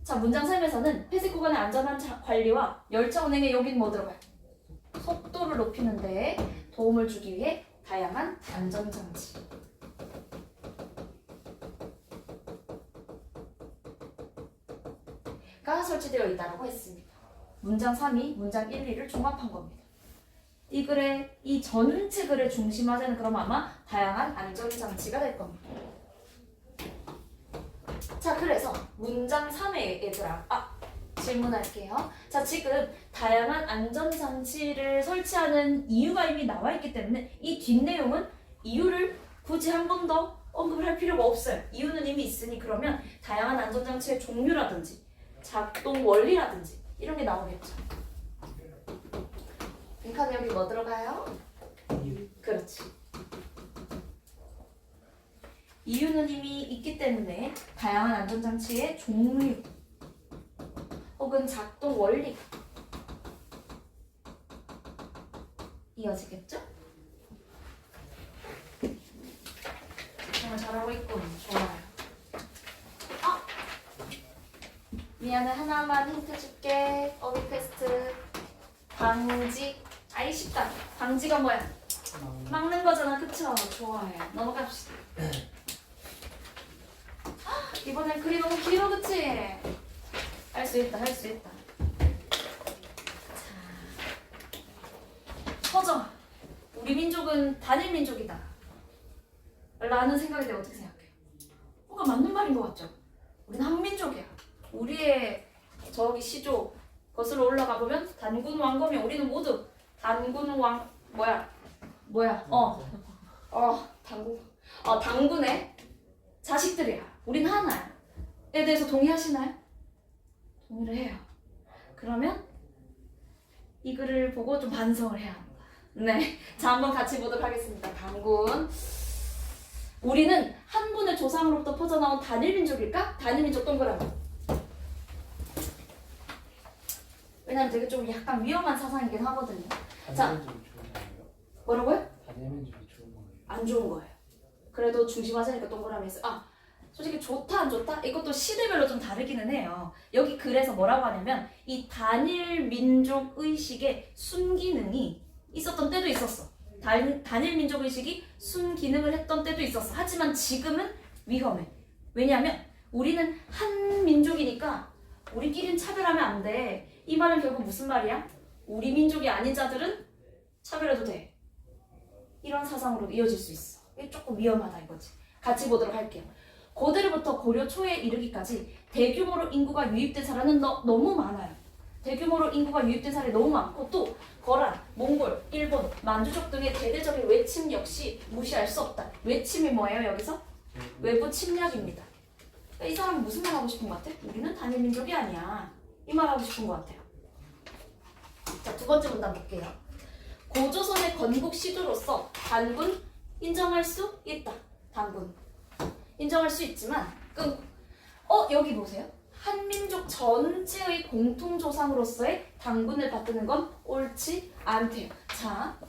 자, 문장 3에서는 폐색 구간의 안전한 관리와 열차 운행에 여긴 뭐 들어가요? 속도를 높이는 데 도움을 주기 위해 다양한 안전장치가 설치되어 있다고 했습니다. 문장 3이 문장 1, 2를 종합한 겁니다. 이 글의 이 전체 글의 중심화제는 그럼 아마 다양한 안전장치가 될 겁니다. 자, 그래서 문장 3의 얘들아 질문할게요. 자, 지금 다양한 안전장치를 설치하는 이유가 이미 나와 있기 때문에 이 뒷내용은 이유를 굳이 한 번 더 언급을 할 필요가 없어요. 이유는 이미 있으니 그러면 다양한 안전장치의 종류라든지 작동 원리라든지 이런 게 나오겠죠. 빈칸에 여기 뭐 들어가요? 그렇지. 이유는 이미 있기 때문에 다양한 안전장치의 종류 혹은 작동 원리 이어지겠죠? 정말 잘하고 있군. 좋아요. 미안해, 하나만 힌트 줄게. 어휘 퀘스트. 방지. 아이 쉽다. 방지가 뭐야? 막는 거잖아. 그쵸? 좋아요. 넘어갑시다. 이번엔 글이 너무 길어. 그치? 할 수 있다. 할 수 있다. 자, 서정아. 우리 민족은 단일 민족이다 라는 생각에 대해 어떻게 생각해? 뭔가 맞는 말인 것 같죠? 우리는 한민족이야. 우리의 저기 시조 거슬러 올라가 보면 단군 왕검이 우리는 모두 단군 왕 단군의 자식들이야. 우린 하나야. 에 대해서 동의하시나요? 동의를 해요. 그러면 이 글을 보고 좀 반성을 해야 합니다. 네, 자 한번 같이 보도록 하겠습니다. 단군. 우리는 한 분의 조상으로부터 퍼져나온 단일민족일까? 단일민족 동그라미. 왜냐면 되게 좀 약간 위험한 사상이긴 하거든요. 자, 단일민족이 좋은 거예요? 뭐라고요? 단일민족이 좋은 거예요? 안 좋은 거예요. 그래도 중심화제니까 동그라미 했어요. 솔직히 좋다 안 좋다? 이것도 시대별로 좀 다르기는 해요. 여기 글에서 뭐라고 하냐면 이 단일 민족 의식의 순기능이 있었던 때도 있었어. 단일 민족 의식이 순기능을 했던 때도 있었어. 하지만 지금은 위험해. 왜냐하면 우리는 한 민족이니까 우리끼리는 차별하면 안 돼. 이 말은 결국 무슨 말이야? 우리 민족이 아닌 자들은 차별해도 돼. 이런 사상으로 이어질 수 있어. 이게 조금 위험하다 이거지. 같이 보도록 할게요. 고대로부터 고려 초에 이르기까지 대규모로 인구가 유입된 사례는 너무 많아요. 대규모로 인구가 유입된 사례 너무 많고 또 거란, 몽골, 일본, 만주족 등의 대대적인 외침 역시 무시할 수 없다. 외침이 뭐예요 여기서? 외부 침략입니다. 그러니까 이 사람은 무슨 말 하고 싶은 것 같아? 우리는 단일 민족이 아니야. 이 말 하고 싶은 것 같아요. 자, 두 번째 문단 볼게요. 고조선의 건국 시조로서 단군 인정할 수 있다. 단군 인정할 수 있지만 여기 보세요. 한민족 전체의 공통조상으로서의 단군을 받드는 건 옳지 않대요. 자,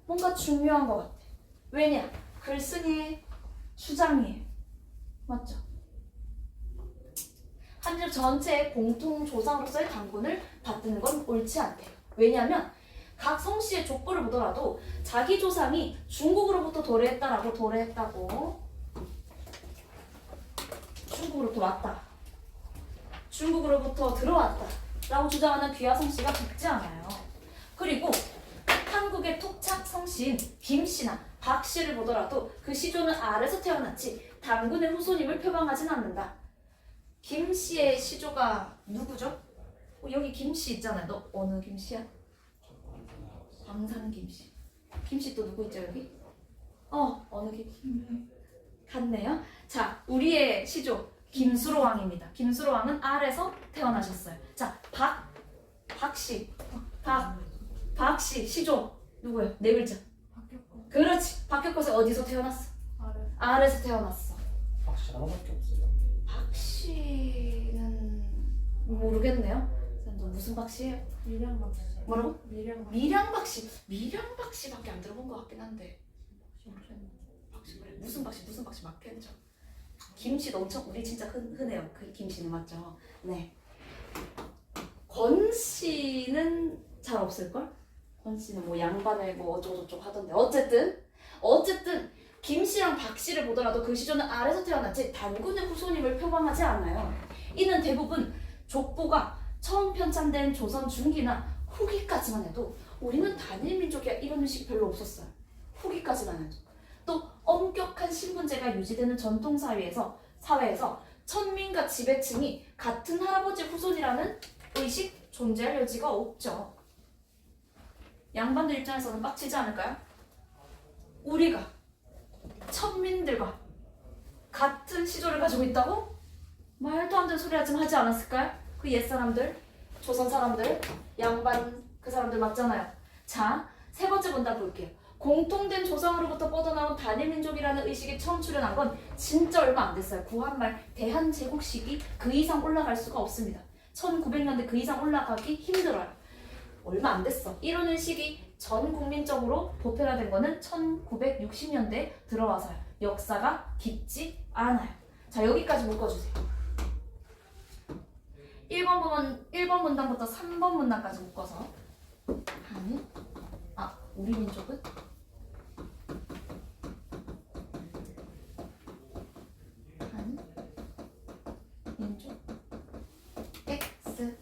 뭔가 중요한 것 같아. 왜냐? 글쓴이의 주장이에요. 맞죠? 한민족 전체의 공통조상으로서의 단군을 받드는 건 옳지 않대요. 왜냐하면 각 성씨의 족보를 보더라도 자기 조상이 중국으로부터 도래했다고 중국으로부터 왔다. 중국으로부터 들어왔다. 라고 주장하는 귀하 성씨가 적지 않아요. 그리고 한국의 토착 성씨인 김씨나 박씨를 보더라도 그 시조는 아래서 태어났지 단군의 후손임을 표방하진 않는다. 김씨의 시조가 누구죠? 여기 김씨 있잖아요. 너 어느 김씨야? 광산 김씨. 김씨 또 누구 있죠 여기? 어느 김? 같네요. 자, 우리의 시조 김수로왕입니다. 김수로왕은 알에서 태어나셨어요. 자, 박씨 시조 누구예요? 네 글자. 박혁거. 그렇지. 박혁거세 어디서 태어났어? 알에서 태어났어. 박씨 하나밖에 없어요. 박씨는 모르겠네요. 너 무슨 박씨예요? 밀양박씨. 뭐라고? 밀양박씨. 밀양박씨밖에 안 들어본 것 같긴 한데. 박씨 그래. 무슨 박씨 맞겠죠. 김씨도 엄청 우리 진짜 흔해요. 그 김씨는 맞죠? 네. 권씨는 잘 없을걸? 권씨는 뭐 양반을 뭐 어쩌고저쩌고 하던데 어쨌든 김씨랑 박씨를 보더라도 그 시조는 알에서 태어났지 단군의 후손임을 표방하지 않아요. 이는 대부분 족보가 처음 편찬된 조선 중기나 후기까지만 해도 우리는 단일 민족이야 이런 의식 별로 없었어요. 후기까지만 해도. 또 엄격한 신분제가 유지되는 전통 사회에서 천민과 지배층이 같은 할아버지 후손이라는 의식 존재할 여지가 없죠. 양반들 입장에서는 빡치지 않을까요? 우리가 천민들과 같은 시조를 가지고 있다고? 말도 안 되는 소리 하지 않았을까요? 그 옛사람들, 조선 사람들, 양반 그 사람들 맞잖아요. 자, 세 번째 문단 볼게요. 공통된 조상으로부터 뻗어나온 단일민족이라는 의식이 처음 출현한 건 진짜 얼마 안 됐어요. 구한말 대한제국 시기 그 이상 올라갈 수가 없습니다. 1900년대 그 이상 올라가기 힘들어요. 얼마 안 됐어. 이런 의식이 전 국민적으로 보편화된 거는 1960년대에 들어와서요. 역사가 깊지 않아요. 자, 여기까지 묶어주세요. 1번 문단부터 3번 문단까지 묶어서 우리 민족은? 민족 X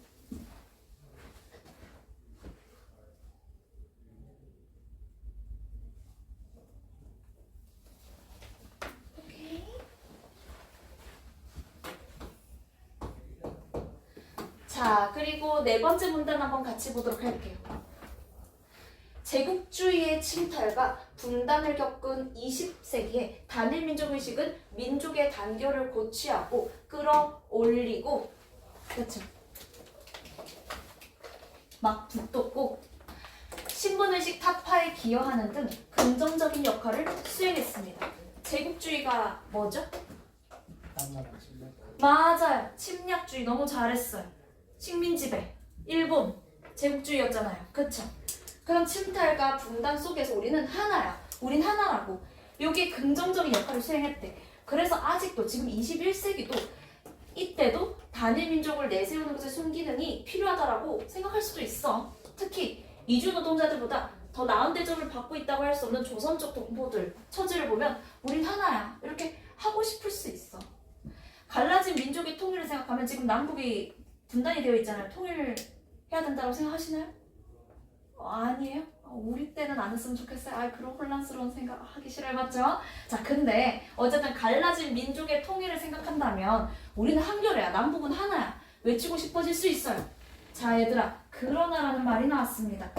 오케이. 자, 그리고 네 번째 문단 한번 같이 보도록 할게요. 제국주의의 침탈과 분단을 겪은 20세기에 단일민족의식은 민족의 단결을 고취하고 끌어올리고 그렇죠. 막 북돋고 신분의식 타파에 기여하는 등 긍정적인 역할을 수행했습니다. 제국주의가 뭐죠? 딴나라 침략. 맞아요. 침략주의 너무 잘했어요. 식민지배, 일본 제국주의였잖아요. 그쵸? 그럼 침탈과 분단 속에서 우리는 하나야. 우린 하나라고. 요게 긍정적인 역할을 수행했대. 그래서 아직도 지금 21세기도 이때도 단일 민족을 내세우는 것의 순기능이 필요하다라고 생각할 수도 있어. 특히 이주 노동자들보다 더 나은 대접을 받고 있다고 할 수 없는 조선족 동포들 처지를 보면 우린 하나야 이렇게 하고 싶을 수 있어. 갈라진 민족의 통일을 생각하면 지금 남북이 분단이 되어 있잖아요. 통일해야 된다고 생각하시나요? 아니에요? 우리 때는 안 했으면 좋겠어요. 그런 혼란스러운 생각 하기 싫어요. 맞죠? 자, 근데 어쨌든 갈라진 민족의 통일을 생각한다면 우리는 한결이야. 남북은 하나야. 외치고 싶어질 수 있어요. 자, 얘들아. 그러나라는 말이 나왔습니다.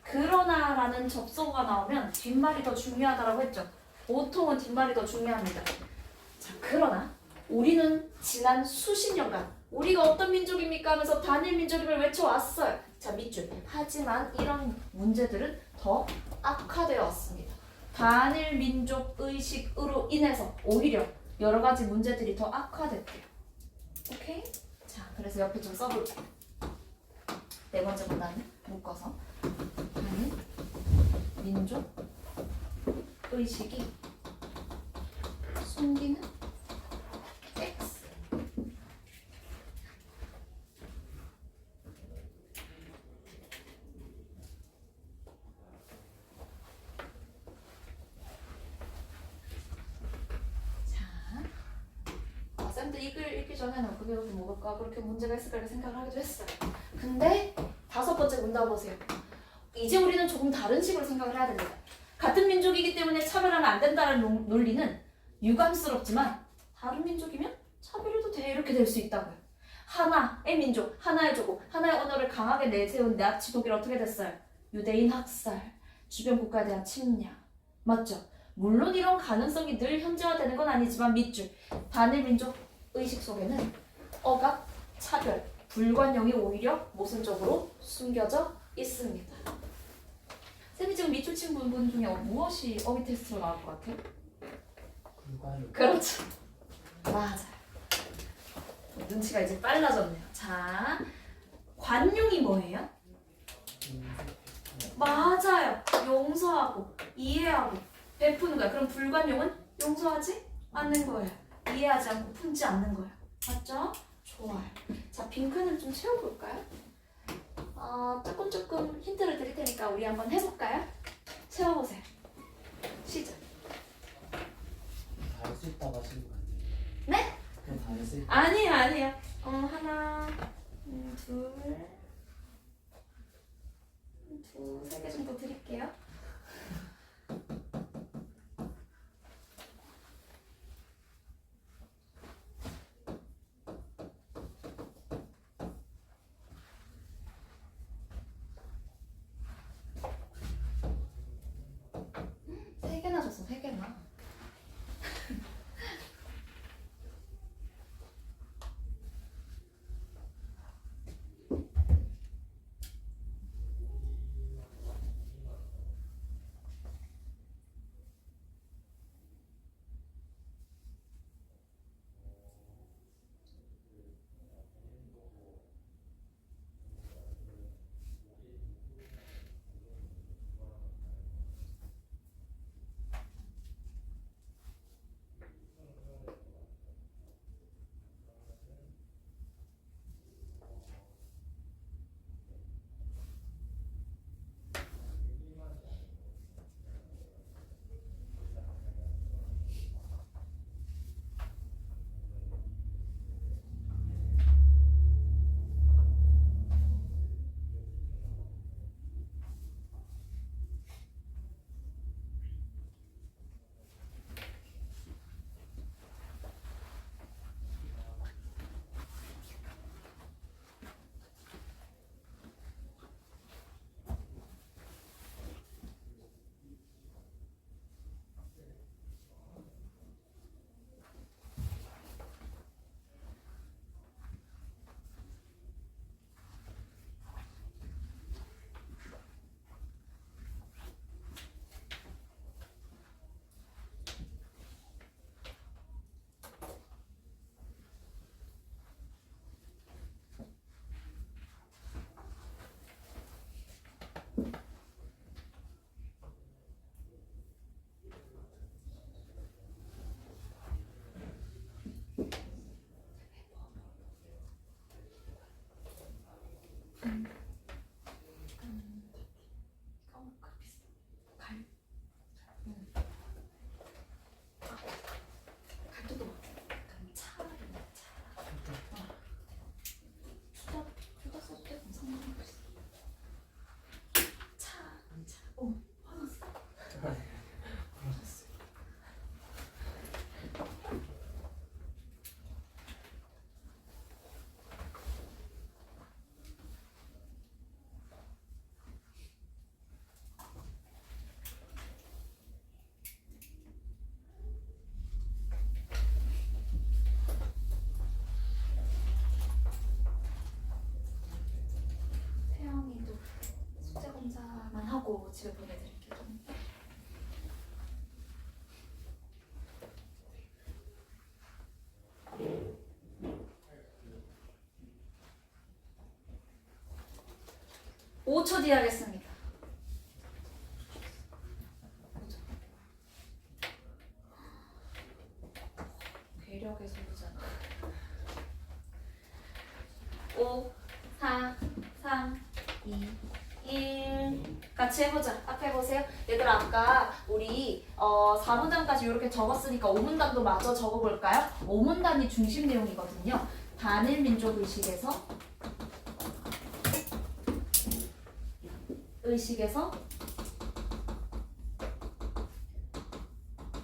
그러나라는 접속어가 나오면 뒷말이 더 중요하다고 했죠. 보통은 뒷말이 더 중요합니다. 자, 그러나 우리는 지난 수십 년간 우리가 어떤 민족입니까 하면서 단일 민족임을 외쳐왔어요. 자, 밑줄. 하지만 이런 문제들은 더 악화되어 왔습니다. 단일 민족 의식으로 인해서 오히려 여러 가지 문제들이 더 악화됐대요. 오케이? 자, 그래서 옆에 좀 써볼게요. 네 번째 문단은 묶어서 단일 민족 의식이 숨기는 X. 쌤도 이글 읽기 전에는 그게 그렇게 뭐가 그렇게 문제가 있을까 이렇게 생각을 하기도 했어요. 근데 다섯 번째 문단 보세요. 이제 우리는 조금 다른 식으로 생각을 해야 됩니다. 같은 민족이기 때문에 차별하면 안 된다는 논리는 유감스럽지만 다른 민족이면 차별해도 돼 이렇게 될 수 있다고요. 하나의 민족, 하나의 조국, 하나의 언어를 강하게 내세운 나치 독일 어떻게 됐어요? 유대인 학살, 주변 국가에 대한 침략. 맞죠? 물론 이런 가능성이 늘 현재화되는 건 아니지만 밑줄. 단일 민족 의식 속에는 억압, 차별, 불관용이 오히려 모순적으로 숨겨져 있습니다. 쌤이 지금 밑줄 친 부분 중에 무엇이 어휘 테스트로 나올 것 같아요? 불과요. 그렇죠. 맞아요. 눈치가 이제 빨라졌네요. 자, 관용이 뭐예요? 맞아요. 용서하고 이해하고 베푸는 거야. 그럼 불관용은 용서하지 않는 거예요. 이해하지 않고 품지 않는 거예요. 맞죠? 좋아요. 자, 빈칸을 좀 채워볼까요? 조금 힌트를 드릴 테니까 우리 한번 해볼까요? 채워보세요. 시작. 다 할 수 있다고 하시는 거 아니에요? 네? 그럼 다 할 수 있다. 아니에요. 하나, 둘, 두세 개 정도 드릴게요. 세 개나 줬어, 세 개나. 5초 뒤에 하겠습니다. 괴력에서 보잖아. 5, 4, 3, 2, 1. 같이 해보자. 앞에 해보세요. 얘들아, 아까 우리 4문단까지 이렇게 적었으니까 5문단도 마저 적어볼까요? 5문단이 중심 내용이거든요. 단일 민족 의식에서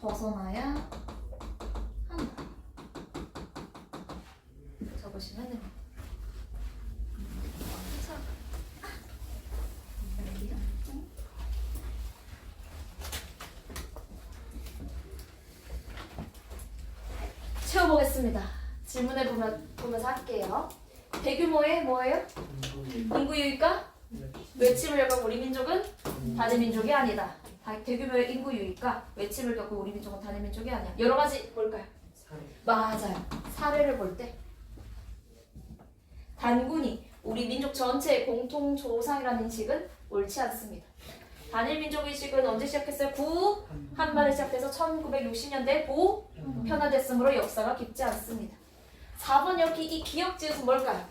벗어나야 한다. 적으시면 됩니다. 채워보겠습니다. 질문해 보면서 할게요. 대규모의 뭐예요? 인구 유입과 외침을 겪은 우리 민족은 단일 민족이 아니다. 대규모의 인구 유입과 외침을 겪은 우리 민족은 단일 민족이 아니야. 여러 가지 볼까요? 맞아요. 사례를 볼 때 단군이 우리 민족 전체의 공통 조상이라는 인식은 옳지 않습니다. 단일 민족 의식은 언제 시작했어요? 한말에 시작해서 1960년대에 보편화됐으므로 역사가 깊지 않습니다. 4번 여기 이 기억지읒은 뭘까요?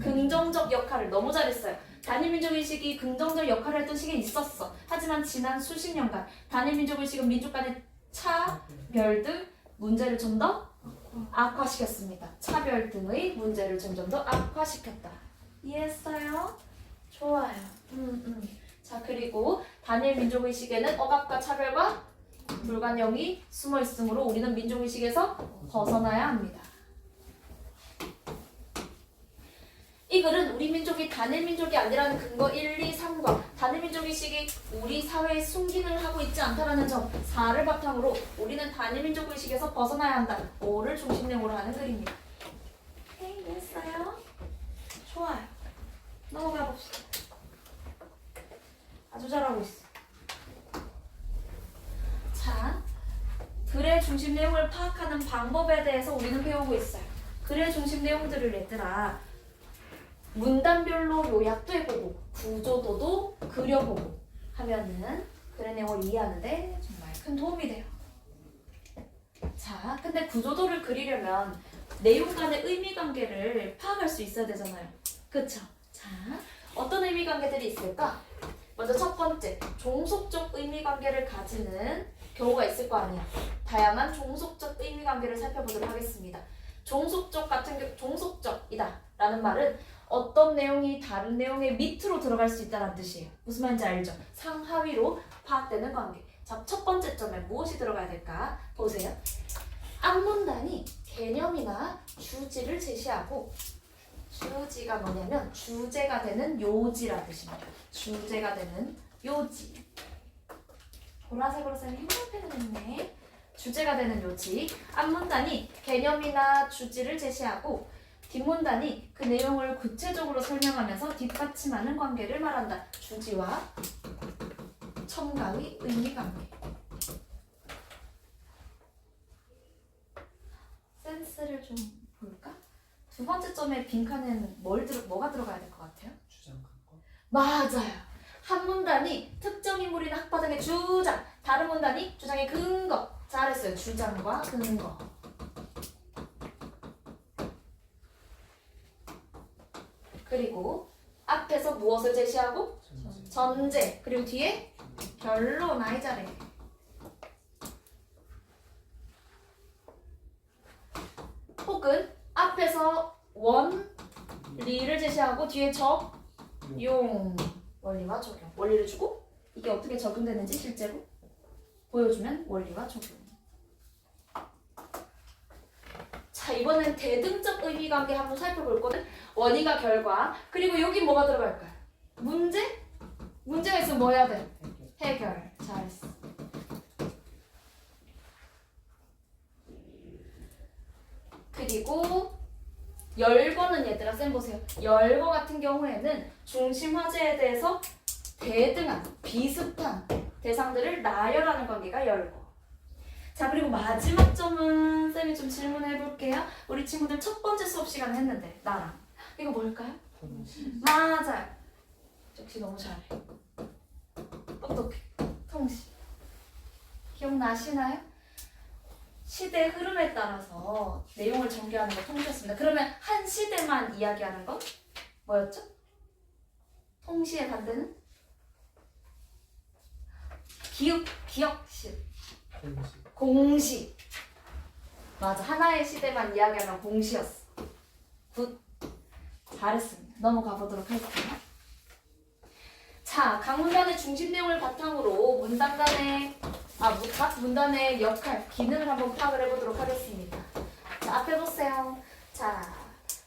긍정적 역할을 너무 잘했어요. 단일 민족 의식이 긍정적 역할을 했던 시기에 있었어. 하지만 지난 수십 년간 단일 민족 의식은 민족 간의 차별 등 문제를 좀 더 악화시켰습니다. 차별 등의 문제를 점점 더 악화시켰다. 이해했어요? 좋아요. 자, 그리고 단일 민족 의식에는 억압과 차별과 불관용이 숨어 있으므로 우리는 민족 의식에서 벗어나야 합니다. 이 글은 우리 민족이 단일 민족이 아니라는 근거 1, 2, 3과 단일 민족 의식이 우리 사회에 순기능을 하고 있지 않다는 점 4를 바탕으로 우리는 단일 민족 의식에서 벗어나야 한다. 5를 중심 내용으로 하는 글입니다. 오케이, 됐어요? 좋아요. 넘어가 봅시다. 아주 잘하고 있어. 자, 글의 중심 내용을 파악하는 방법에 대해서 우리는 배우고 있어요. 글의 중심 내용들을 얘들아 문단별로 요약도 해보고 구조도도 그려보고 하면은 글의 내용을 이해하는데 정말 큰 도움이 돼요. 자, 근데 구조도를 그리려면 내용 간의 의미관계를 파악할 수 있어야 되잖아요. 그쵸? 자, 어떤 의미관계들이 있을까? 먼저 첫 번째, 종속적 의미관계를 가지는 경우가 있을 거 아니야. 다양한 종속적 의미관계를 살펴보도록 하겠습니다. 종속적이다 라는 말은 어떤 내용이 다른 내용의 밑으로 들어갈 수 있다는 뜻이에요. 무슨 말인지 알죠? 상하위로 파악되는 관계. 자, 첫 번째 점에 무엇이 들어가야 될까? 보세요. 앞문단이 개념이나 주지를 제시하고 주지가 뭐냐면 주제가 되는 요지라는 뜻입니다. 주제가 되는 요지. 보라색으로 쌤이 흰색펜을 했네. 주제가 되는 요지. 앞문단이 개념이나 주지를 제시하고 뒷문단이 그 내용을 구체적으로 설명하면서 뒷받침하는 관계를 말한다. 주지와 첨가의 의미관계. 센스를 좀 볼까? 두 번째 점의 빈칸에는 뭐가 들어가야 될 것 같아요? 주장 갖고. 맞아요. 한 문단이 특정 인물이나 학파장의 주장, 다른 문단이 주장의 근거. 잘했어요. 주장과 근거. 그리고 앞에서 무엇을 제시하고? 전제. 그리고 뒤에 결론. 아이 잘해. 혹은 앞에서 원리를 제시하고 뒤에 적용. 원리와 적용. 원리를 주고 이게 어떻게 적용되는지 실제로 보여주면 원리와 적용. 자, 이번엔 대등적 의미관계 한번 살펴볼 거는 원인과 결과. 그리고 여기 뭐가 들어갈까요? 문제? 문제가 있으면 뭐 해야 돼? 해결. 잘했어. 그리고 열거는 얘들아 쌤 보세요. 열거 같은 경우에는 중심 화제에 대해서 대등한, 비슷한 대상들을 나열하는 관계가 열거. 자, 그리고 마지막 점은 쌤이 좀 질문해 볼게요. 우리 친구들 첫 번째 수업 시간에 했는데 나랑 이거 뭘까요? 맞아요. 역시 너무 잘해. 똑똑해. 통시. 기억나시나요? 시대 흐름에 따라서 내용을 전개하는 거 통시였습니다. 그러면 한 시대만 이야기하는 건 뭐였죠? 통시의 반대는? 기억시. 공시. 맞아. 하나의 시대만 이야기하면 공시였어. 굿. 잘했습니다. 넘어가 보도록 할게요. 자, 각 문단의 중심 내용을 바탕으로 각 문단의 역할, 기능을 한번 파악을 해보도록 하겠습니다. 자, 앞에 보세요. 자,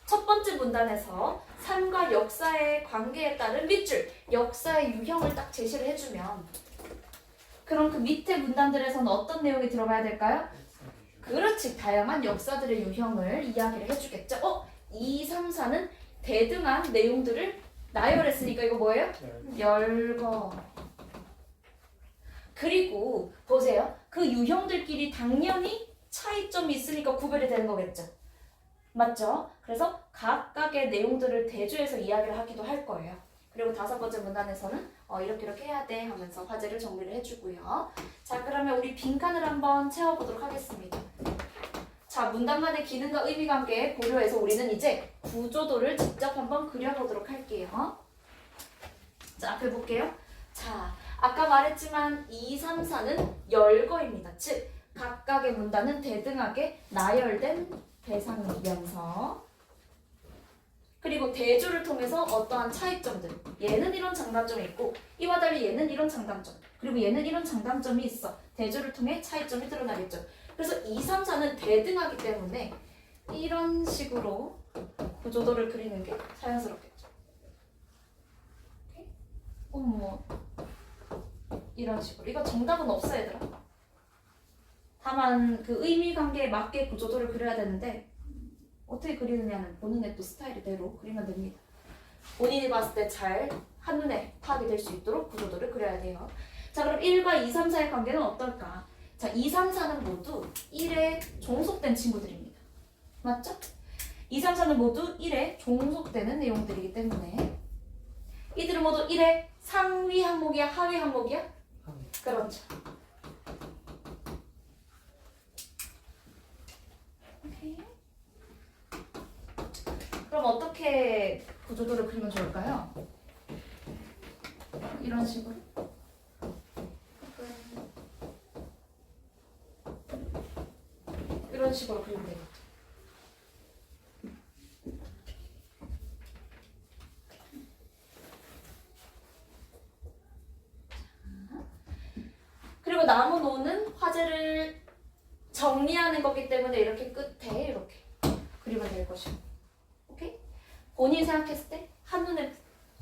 첫 번째 문단에서 삶과 역사의 관계에 따른 밑줄, 역사의 유형을 딱 제시를 해주면 그럼 그 밑에 문단들에서는 어떤 내용이 들어가야 될까요? 그렇지. 다양한 역사들의 유형을 이야기를 해주겠죠. 2, 3, 4는 대등한 내용들을 나열했으니까 이거 뭐예요? 열거. 그리고 보세요. 그 유형들끼리 당연히 차이점이 있으니까 구별이 되는 거겠죠. 맞죠? 그래서 각각의 내용들을 대조해서 이야기를 하기도 할 거예요. 그리고 다섯 번째 문단에서는 이렇게 해야 돼 하면서 화제를 정리를 해주고요. 자, 그러면 우리 빈칸을 한번 채워보도록 하겠습니다. 자, 문단 간의 기능과 의미 관계 고려해서 우리는 이제 구조도를 직접 한번 그려보도록 할게요. 자, 앞에 볼게요. 자, 아까 말했지만 2, 3, 4는 열거입니다. 즉, 각각의 문단은 대등하게 나열된 대상이면서 그리고 대조를 통해서 어떠한 차이점들, 얘는 이런 장단점이 있고 이와 달리 얘는 이런 장단점, 그리고 얘는 이런 장단점이 있어. 대조를 통해 차이점이 드러나겠죠. 그래서 2, 3, 4는 대등하기 때문에 이런 식으로 구조도를 그리는 게 자연스럽겠죠. 뭐 이런 식으로. 이거 정답은 없어 얘들아. 다만 그 의미 관계에 맞게 구조도를 그려야 되는데 어떻게 그리느냐는 본인의 또 스타일대로 그리면 됩니다. 본인이 봤을 때 잘 한눈에 파악이 될 수 있도록 구조도를 그려야 돼요. 자, 그럼 1과 2, 3, 4의 관계는 어떨까? 자, 2, 3, 4는 모두 1에 종속된 친구들입니다. 맞죠? 2, 3, 4는 모두 1에 종속되는 내용들이기 때문에 이들은 모두 1의 상위 항목이야? 하위 항목이야? 그렇죠. 오케이. 그럼 어떻게 구조도를 그리면 좋을까요? 이런 식으로. 이런 식으로 그리면 되겠죠. 그리고 남은 5는 화제를 정리하는 거기 때문에 이렇게 끝에 이렇게 그리면 될 것이고. 오케이? 본인이 생각했을 때 한눈에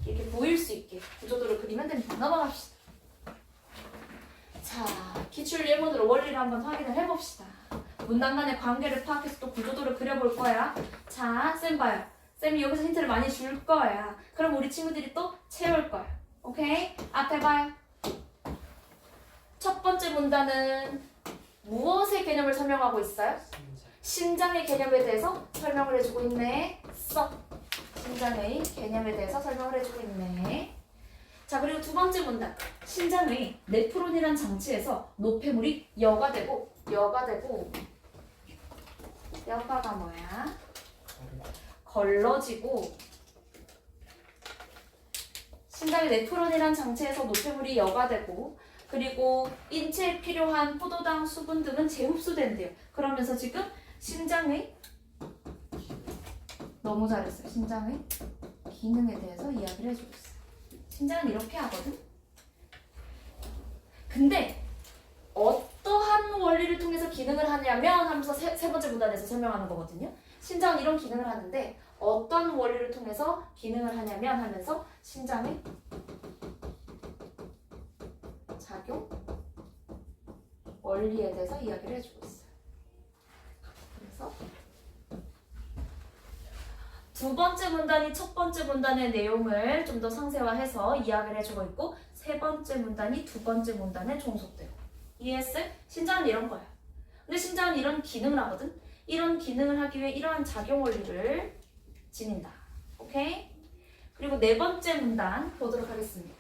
이렇게 보일 수 있게 구조도를 그리면 됩니다. 넘어갑시다. 자, 기출 예문으로 원리를 한번 확인을 해봅시다. 문단 간의 관계를 파악해서 또 구조도를 그려볼 거야. 자, 쌤 봐요. 쌤이 여기서 힌트를 많이 줄 거야. 그럼 우리 친구들이 또 채울 거야. 오케이? 앞에 봐요. 첫 번째 문단은 무엇의 개념을 설명하고 있어요? 신장의 개념에 대해서 설명을 해주고 있네. 신장의 개념에 대해서 설명을 해주고 있네. 자, 그리고 두 번째 문단. 신장의 네프론이란 장치에서 노폐물이 여가가 뭐야? 걸러지고 신장의 네프론이란 장치에서 노폐물이 여가되고 그리고 인체에 필요한 포도당, 수분 등은 재흡수된대요. 그러면서 지금 신장의 너무 잘했어요. 신장의 기능에 대해서 이야기를 해주고 있어요. 신장은 이렇게 하거든. 근데 어떠한 원리를 통해서 기능을 하냐면 하면서 세 번째 문단에서 설명하는 거거든요. 신장은 이런 기능을 하는데 어떤 원리를 통해서 기능을 하냐면 하면서 신장의 작용 원리에 대해서 이야기를 해주고 있어요. 그래서 두 번째 문단이 첫 번째 문단의 내용을 좀 더 상세화해서 이야기를 해주고 있고 세 번째 문단이 두 번째 문단에 종속되고. 이해했어요? 신장은 이런 거야. 근데 신장은 이런 기능을 하거든. 이런 기능을 하기 위해 이러한 작용 원리를 지닌다. 오케이? 그리고 그리고 네 번째 문단 보도록 하겠습니다.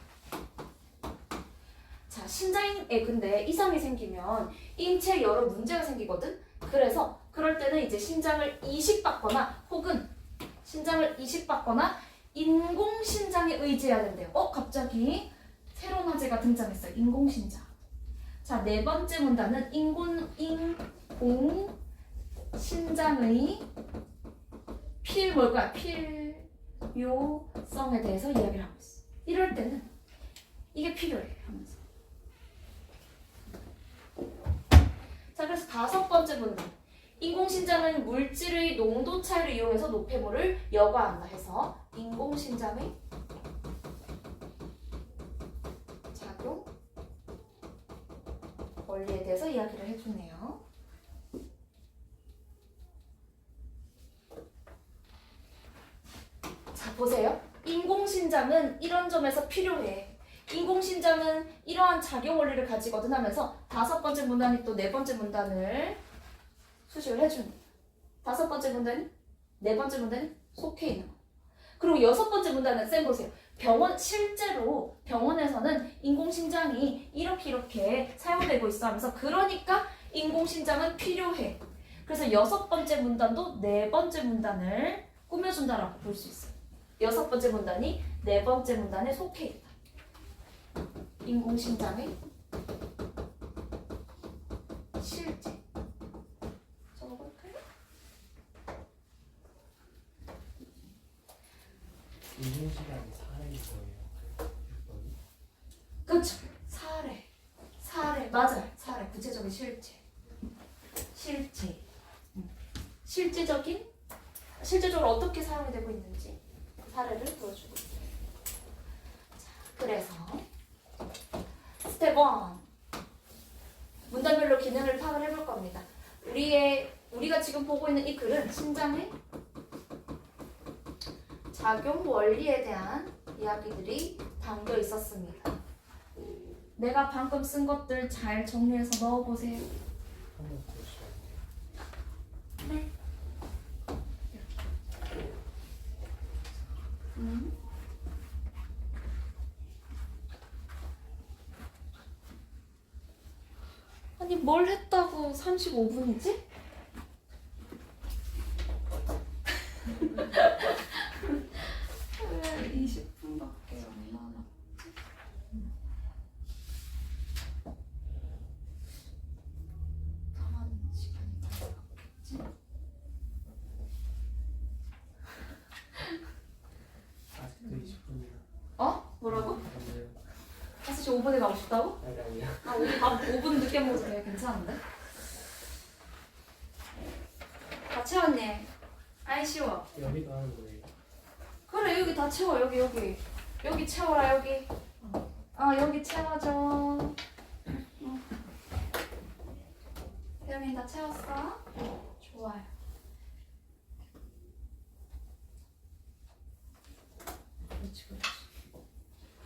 자, 신장에 근데 이상이 생기면 인체에 여러 문제가 생기거든. 그래서 그럴 때는 이제 신장을 이식받거나 혹은 신장을 이식받거나 인공신장에 의지해야 된대요. 갑자기 새로운 화제가 등장했어요. 인공신장. 자, 네 번째 문단은 인공신장의 필요성에 대해서 이야기를 하고 있어. 이럴 때는 이게 필요해 하면서. 자, 그래서 다섯 번째 문단. 인공신장은 물질의 농도 차이를 이용해서 노폐물을 여과한다 해서 인공신장의 작용 원리에 대해서 이야기를 해주네요. 자, 보세요. 인공신장은 이런 점에서 필요해. 인공신장은 이러한 작용 원리를 가지거든 하면서 다섯 번째 문단이 또 네 번째 문단을 수식을 해줍니다. 다섯 번째 문단이 네 번째 문단이 속해 있는 거. 그리고 여섯 번째 문단은 쌤 보세요. 실제로 병원에서는 인공신장이 이렇게 사용되고 있어 하면서 그러니까 인공신장은 필요해. 그래서 여섯 번째 문단도 네 번째 문단을 꾸며준다라고 볼 수 있어요. 여섯 번째 문단이 네 번째 문단에 속해 있다. 인공신장의 실제. 적어볼까요? 인공신장이 사람인 거예요. 그쵸. 사례. 맞아요. 사례. 구체적인 실제. 실제적으로 어떻게 사용이 되고 있는지 사례를 보여주고 있어요. 자, 그래서 스텝 1. 문단별로 기능을 파악을 해볼 겁니다. 우리가 지금 보고 있는 이 글은 신장의 작용 원리에 대한 이야기들이 담겨 있었습니다. 내가 방금 쓴 것들 잘 정리해서 넣어보세요. 한번 보시면 네. 아니 뭘 했다고 35분이지? 왜 20분밖에 안 남았지? 다음 시간이 남았겠지? 아직도 20분이나. 뭐라고? 아니요. 5시 5분에 가고 싶다고? 아니요. 우리 밥 5분 늦게 먹어도 되게 괜찮은데? 다 채웠니? 아이 쉬워. 여기도 하는 거예요. 그래 여기 다 채워 여기 채워라 여기. 여기 채워줘. 태영이 다 채웠어? 좋아요. 그렇지.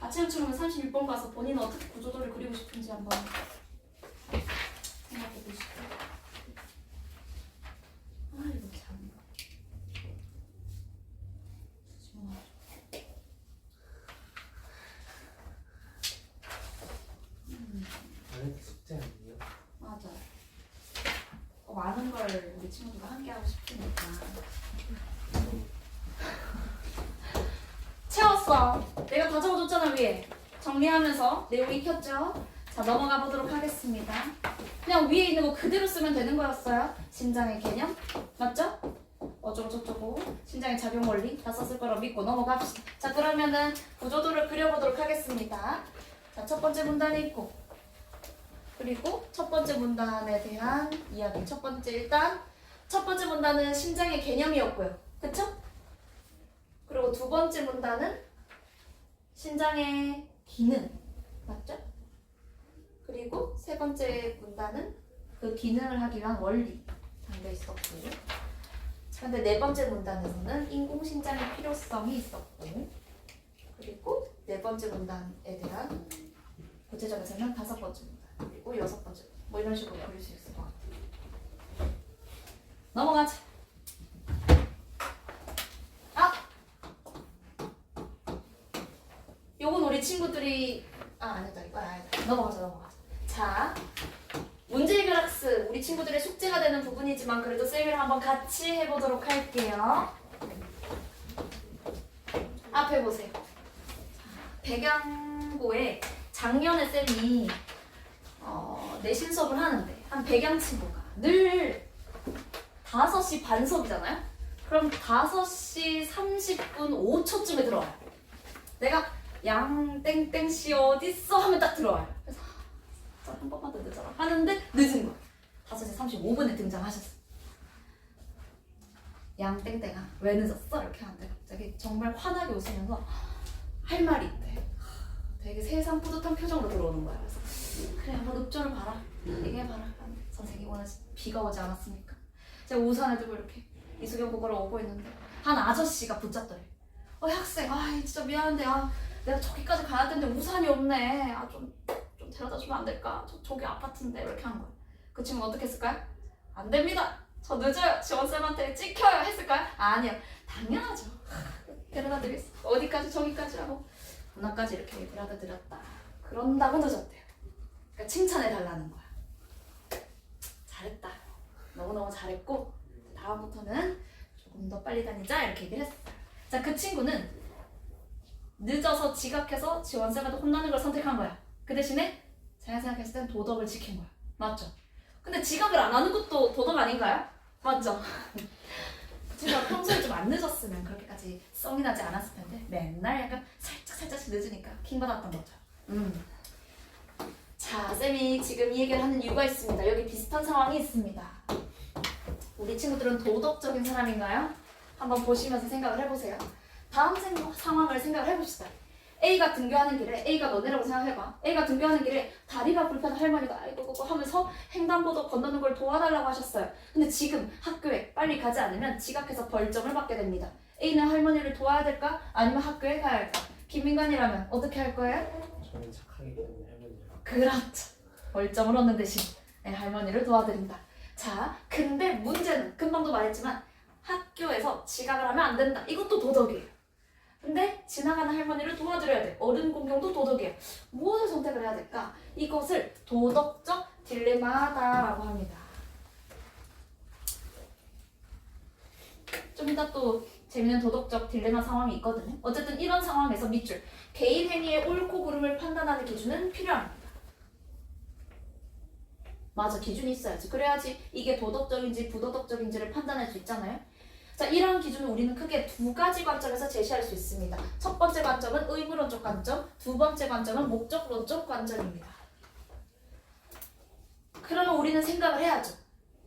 아체육처럼 36번 가서 본인은 어떻게 구조도를 그리고 싶은지 한번 생각해 보시고. 이거 참. 안 해도 숙제 아니에요? 맞아. 많은 걸 우리 친구들과 함께 하고 싶으니까. 채웠어. 내가 다 적어줬잖아 위에. 정리하면서 내용 익혔죠? 자 넘어가 보도록 하겠습니다. 그냥 위에 있는 거 그대로 쓰면 되는 거였어요. 신장의 개념 맞죠? 어쩌고 저쩌고 신장의 작용 원리 다 썼을 거라고 믿고 넘어갑시다. 자 그러면은 구조도를 그려보도록 하겠습니다. 자 첫 번째 문단이 있고 그리고 첫 번째 문단에 대한 이야기. 첫 번째 문단은 신장의 개념이었고요. 그쵸? 그리고 두 번째 문단은 신장의 기능. 맞죠? 그리고 세 번째 문단은 그 기능을 하기 위한 원리 담겨 있었고. 근데 네 번째 문단에서는 인공신장의 필요성이 있었고. 그리고 네 번째 문단에 대한 구체적에서는 다섯 번째 문단. 그리고 여섯 번째 문단. 뭐 이런 식으로 그릴 수 있을 것 같아요. 넘어가자. 우리 친구들이 아니다 이거 아니다. 넘어가자. 자, 문제 해결 학습 우리 친구들의 숙제가 되는 부분이지만 그래도 쌤이랑 한번 같이 해보도록 할게요. 앞에 보세요. 백양고에 작년에 쌤이 내신 수업을 하는데 한 백양 친구가 늘 5시 반 수업이잖아요? 그럼 5시 30분 5초쯤에 들어와요. 내가 양땡땡씨 어딨어? 하면 딱 들어와요. 그래서 한 번만 더 늦어라 하는데 늦은 거야. 5시 35분에 등장하셨어. 양땡땡아 왜 늦었어? 이렇게 하는데 갑자기 정말 환하게 웃으면서 할 말이 있대. 되게 세상 뿌듯한 표정으로 들어오는 거야. 그래서 그래 한번 읍조를 봐라. 얘기해봐라. 선생님 오늘 비가 오지 않았습니까? 제가 우산을 들고 이렇게 이수경 보고를 오고 있는데 한 아저씨가 붙잡더래. 학생 진짜 미안한데 내가 저기까지 가야 되는데 우산이 없네. 좀 데려다 주면 안 될까? 저기 아파트인데 이렇게 한 거야. 그 친구 어떻게 했을까요? 안 됩니다. 저 늦어요. 지원쌤한테 찍혀요. 했을까요? 아니요. 당연하죠. 데려다 드리겠습니다. 어디까지? 저기까지 하고 문화까지 이렇게 데려다 드렸다. 그런다고 늦었대요. 그러니까 칭찬해 달라는 거야. 잘했다. 너무너무 잘했고 다음부터는 조금 더 빨리 다니자 이렇게 얘기를 했어요. 자, 그 친구는 늦어서 지각해서 지원쌤한테 혼나는 걸 선택한 거야. 그 대신에 제가 생각했을 땐 도덕을 지킨 거야. 맞죠? 근데 지각을 안 하는 것도 도덕 아닌가요? 맞죠? 제가 평소에 좀 안 늦었으면 그렇게까지 썽이 나지 않았을 텐데 맨날 약간 살짝씩 늦으니까 킹 받았던 거죠. 자, 쌤이 지금 이 얘기를 하는 이유가 있습니다. 여기 비슷한 상황이 있습니다. 우리 친구들은 도덕적인 사람인가요? 한번 보시면서 생각을 해보세요. 다음 상황을 생각을 해봅시다. A가 등교하는 길에 A가 너네라고 생각해봐. A가 등교하는 길에 다리가 불편한 할머니가 아이고 하면서 횡단보도 건너는 걸 도와달라고 하셨어요. 근데 지금 학교에 빨리 가지 않으면 지각해서 벌점을 받게 됩니다. A는 할머니를 도와야 될까? 아니면 학교에 가야 할까? 김민관이라면 어떻게 할 거예요? 저는 착하기 때문에 할머니요. 그렇죠. 벌점을 얻는 대신 할머니를 도와드린다. 자, 근데 문제는 금방도 말했지만 학교에서 지각을 하면 안 된다. 이것도 도덕이에요. 근데 지나가는 할머니를 도와드려야 돼. 어른 공경도 도덕이에요. 무엇을 선택을 해야 될까? 이것을 도덕적 딜레마다라고 합니다. 좀 이따 또 재밌는 도덕적 딜레마 상황이 있거든요. 어쨌든 이런 상황에서 밑줄 개인 행위의 옳고 그름을 판단하는 기준은 필요합니다. 맞아, 기준이 있어야지. 그래야지 이게 도덕적인지 부도덕적인지를 판단할 수 있잖아요. 자, 이런 기준을 우리는 크게 두 가지 관점에서 제시할 수 있습니다. 첫 번째 관점은 의무론적 관점, 두 번째 관점은 목적론적 관점입니다. 그러면 우리는 생각을 해야죠.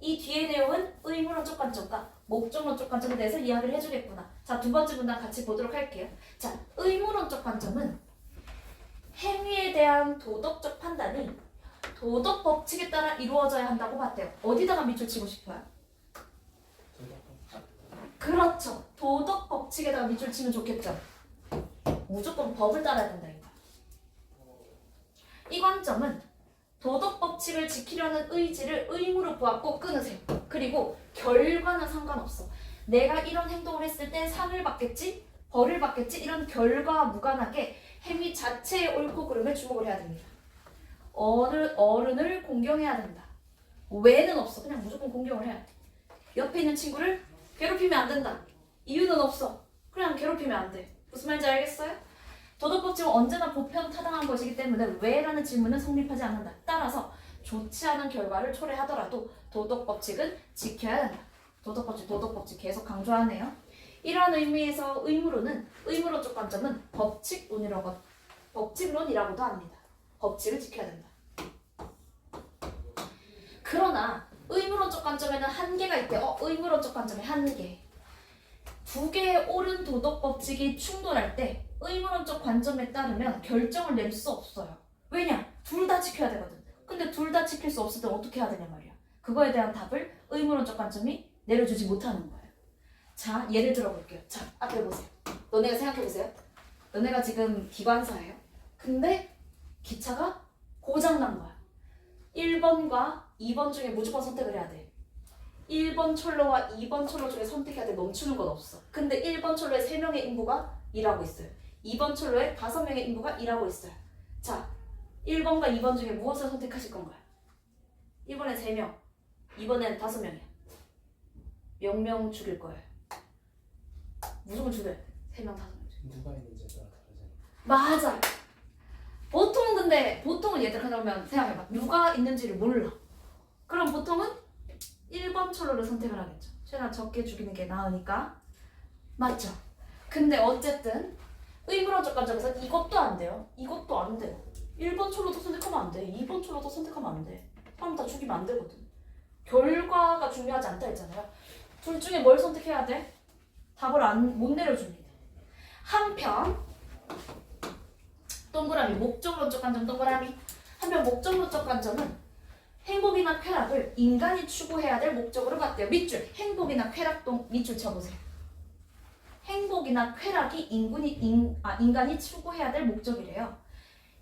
이 뒤의 내용은 의무론적 관점과 목적론적 관점에 대해서 이야기를 해주겠구나. 자, 두 번째 문단 같이 보도록 할게요. 자, 의무론적 관점은 행위에 대한 도덕적 판단이 도덕 법칙에 따라 이루어져야 한다고 봤대요. 어디다가 밑줄 치고 싶어요? 그렇죠. 도덕 법칙에다가 밑줄 치면 좋겠죠. 무조건 법을 따라야 된다 이거. 이 관점은 도덕 법칙을 지키려는 의지를 의무로 보았고 끊으세요. 그리고 결과는 상관없어. 내가 이런 행동을 했을 때 상을 받겠지, 벌을 받겠지 이런 결과와 무관하게 행위 자체의 옳고 그름에 주목을 해야 됩니다. 어른을 공경해야 된다. 왜는 없어. 그냥 무조건 공경을 해야 돼. 옆에 있는 친구를 괴롭히면 안 된다. 이유는 없어. 그냥 괴롭히면 안 돼. 무슨 말인지 알겠어요? 도덕법칙은 언제나 보편타당한 것이기 때문에 왜라는 질문은 성립하지 않는다. 따라서 좋지 않은 결과를 초래하더라도 도덕법칙은 지켜야 된다. 도덕법칙 계속 강조하네요. 이러한 의미에서 의무론적 관점은 법칙론이라고도 합니다. 법칙을 지켜야 된다. 그러나 의무론적 관점에는 한계가 있대요. 의무론적 관점의 한계. 두 개의 옳은 도덕 법칙이 충돌할 때 의무론적 관점에 따르면 결정을 내릴 수 없어요. 왜냐? 둘 다 지켜야 되거든. 근데 둘 다 지킬 수 없을 때 어떻게 해야 되냐 말이야. 그거에 대한 답을 의무론적 관점이 내려주지 못하는 거예요. 자, 예를 들어 볼게요. 자, 앞에 보세요. 너네가 생각해 보세요. 너네가 지금 기관사예요. 근데 기차가 고장난 거야. 1번과 2번 중에 무조건 선택을 해야 돼. 1번 철로와 2번 철로 중에 선택해야 돼. 멈추는 건 없어. 근데 1번 철로에 3명의 인부가 일하고 있어요. 2번 출로에 5명의 인부가 일하고 있어요. 자, 1번과 2번 중에 무엇을 선택하실 건가요? 1번엔 3명, 2번엔 5명이야. 몇 명 죽일 거예요? 무조건 죽여야 돼. 3명, 5명. 누가 있는지에 따라 다르잖아요. 맞아요. 보통은 얘들아 그러면 생각해봐. 누가 있는지를 몰라. 그럼 보통은 1번 철로를 선택을 하겠죠. 최대한 적게 죽이는 게 나으니까. 맞죠? 근데 어쨌든 의무론적 관점에서 이것도 안 돼요. 이것도 안 돼요. 1번 철로도 선택하면 안 돼. 2번 철로도 선택하면 안 돼. 사람 다 죽이면 안 되거든. 결과가 중요하지 않다 했잖아요. 둘 중에 뭘 선택해야 돼? 답을 못 내려줍니다. 한편 동그라미 목적론적 관점 동그라미 한편 목적론적 관점은 행복이나 쾌락을 인간이 추구해야 될 목적으로 봤대요. 밑줄 행복이나 쾌락 밑줄 쳐보세요. 행복이나 쾌락이 인간이 추구해야 될 목적이래요.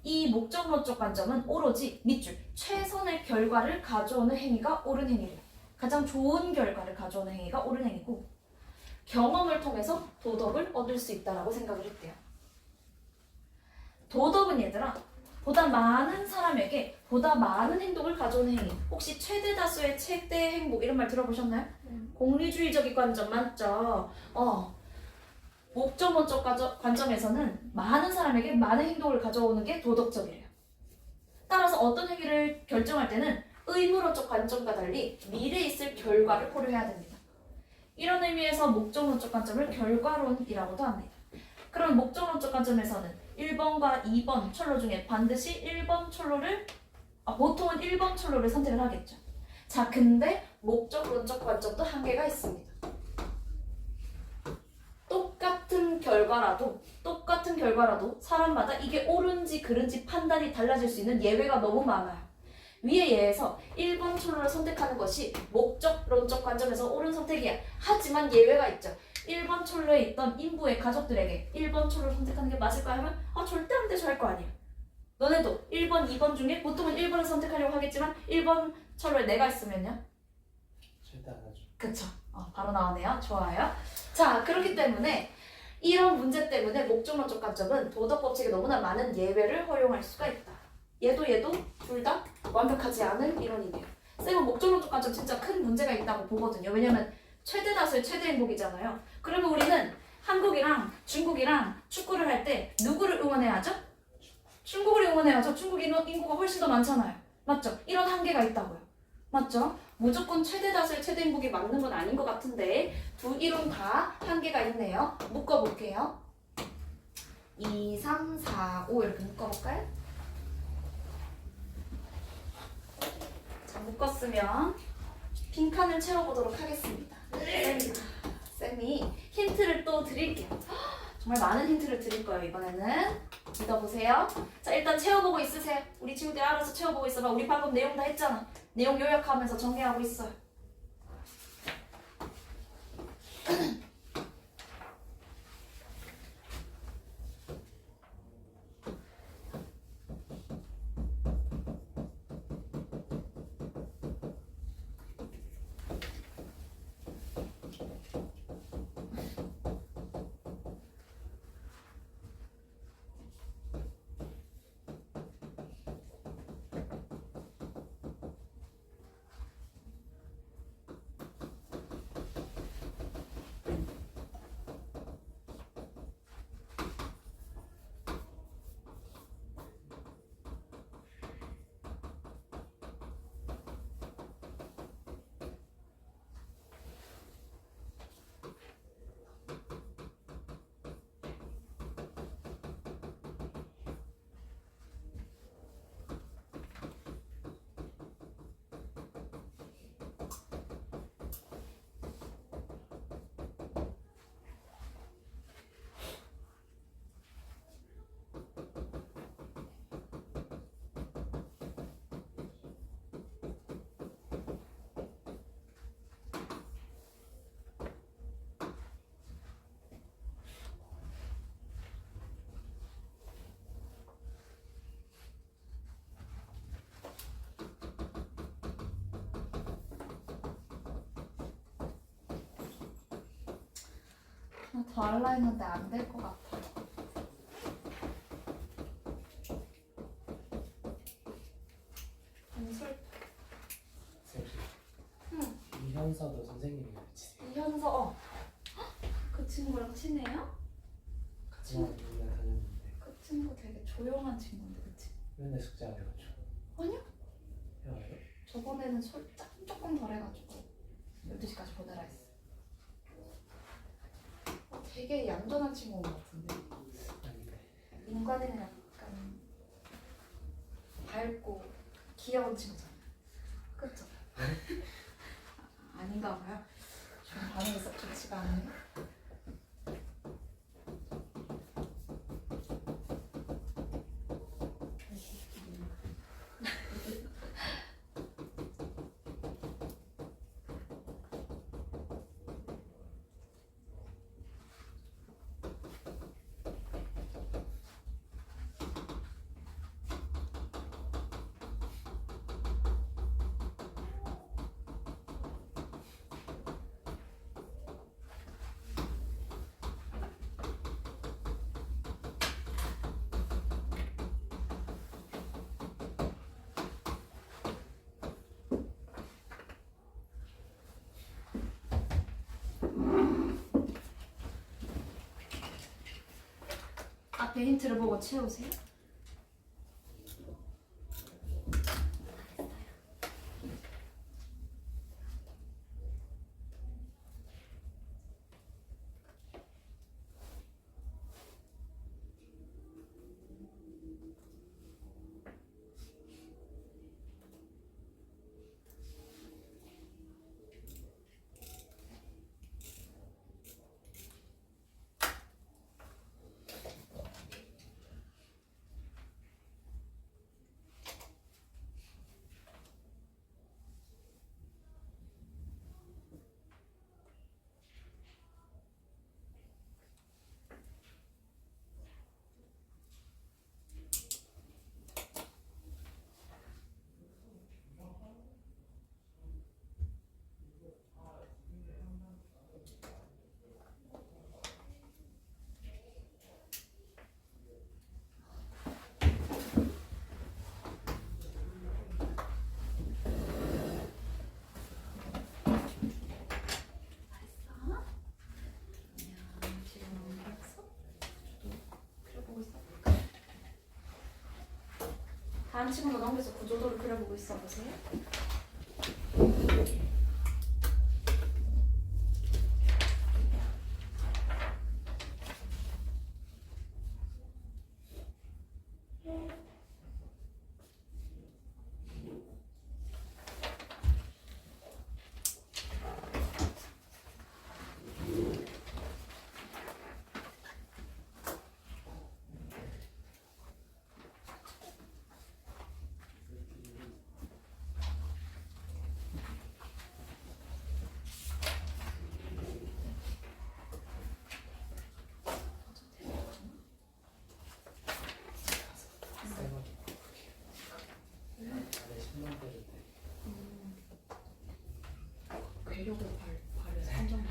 이 목적론적 관점은 오로지 밑줄 최선의 결과를 가져오는 행위가 옳은 행위래요. 가장 좋은 결과를 가져오는 행위가 옳은 행위고 경험을 통해서 도덕을 얻을 수 있다라고 생각을 했대요. 도덕은 얘들아 보다 많은 사람에게 보다 많은 행복을 가져오는 행위. 혹시 최대 다수의 최대 행복 이런 말 들어보셨나요? 공리주의적인 관점 맞죠? 목적론적 관점에서는 많은 사람에게 많은 행복을 가져오는 게 도덕적이래요. 따라서 어떤 행위를 결정할 때는 의무론적 관점과 달리 미래에 있을 결과를 고려해야 됩니다. 이런 의미에서 목적론적 관점을 결과론이라고도 합니다. 그럼 목적론적 관점에서는 1번과 2번 철로 중에 반드시 1번 철로를 보통은 1번 철로를 선택을 하겠죠. 자, 근데 목적론적 관점도 한계가 있습니다. 똑같은 결과라도 사람마다 이게 옳은지 그른지 판단이 달라질 수 있는 예외가 너무 많아요. 위의 예에서 1번 철로를 선택하는 것이 목적론적 관점에서 옳은 선택이야. 하지만 예외가 있죠. 1번 철로에 있던 인부의 가족들에게 1번 철로를 선택하는 게 맞을까 하면 절대 안 되죠 할 거 아니야. 너네도 1번, 2번 중에 보통은 1번을 선택하려고 하겠지만 1번 철로에 내가 있으면요? 절대 안 하죠. 그쵸. 바로 나오네요. 좋아요. 자, 그렇기 때문에 이런 문제 때문에 목적론적 관점은 도덕 법칙에 너무나 많은 예외를 허용할 수가 있다. 얘도 둘 다 완벽하지 않은 이론이네요. 쌤은 목적론적 관점 진짜 큰 문제가 있다고 보거든요. 왜냐면 최대 다수의 최대 행복이잖아요. 그러면 우리는 한국이랑 중국이랑 축구를 할 때 누구를 응원해야죠? 중국을 응원해야죠. 중국 인구가 훨씬 더 많잖아요. 맞죠? 이런 한계가 있다고요. 맞죠? 무조건 최대 다수의 최대 행복이 맞는 건 아닌 것 같은데 두 이론 다 한계가 있네요. 묶어볼게요. 2, 3, 4, 5 이렇게 묶어볼까요? 자, 묶었으면 빈칸을 채워보도록 하겠습니다. 쌤이 힌트를 또 드릴게요. 정말 많은 힌트를 드릴 거예요. 이번에는 믿어보세요. 자, 일단 채워보고 있으세요. 우리 친구들 알아서 채워보고 있어봐. 우리 방금 내용 다 했잖아. 내용 요약하면서 정리하고 있어요. 더 할라 했는데 안 될 것 같아. 이현서도 선생님이 가르치세요. 이현서 그 친구랑 친해요? 같이 맨날 다녔는데 그 친구 되게 조용한 친구인데 그치? 맨날 숙제 안 해가지고. 아니요. 해와요? 저번에는 조금 덜 해가지고 12시까지 보내라 했어. 되게 얌전한 친구인 것 같은데 아닌데. 인간에는 약간 밝고 귀여운 친구잖아요. 그쵸? 아닌가 봐요. 좀 반응이 썩 좋지가 않네요. 앞에 힌트를 보고 채우세요. 다음 친구도 넘겨서 구조도를 그려보고 있어 보세요. 괴력을 발휘 선정만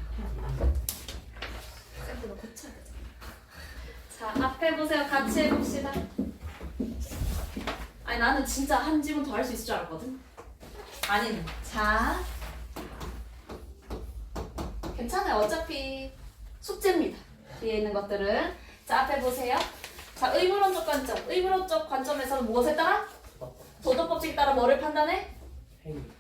쌤들로 고쳐야 되잖아. 자, 앞에 보세요. 같이 해봅시다. 아니 나는 진짜 한 지문 더 할 수 있을 줄 알았거든. 아니네. 자, 괜찮아요. 어차피 숙제입니다. 뒤에 있는 것들은. 자, 앞에 보세요. 자, 의무론적 관점. 의무론적 관점에서는 무엇에 따라? 도덕법칙에 따라 뭐를 판단해?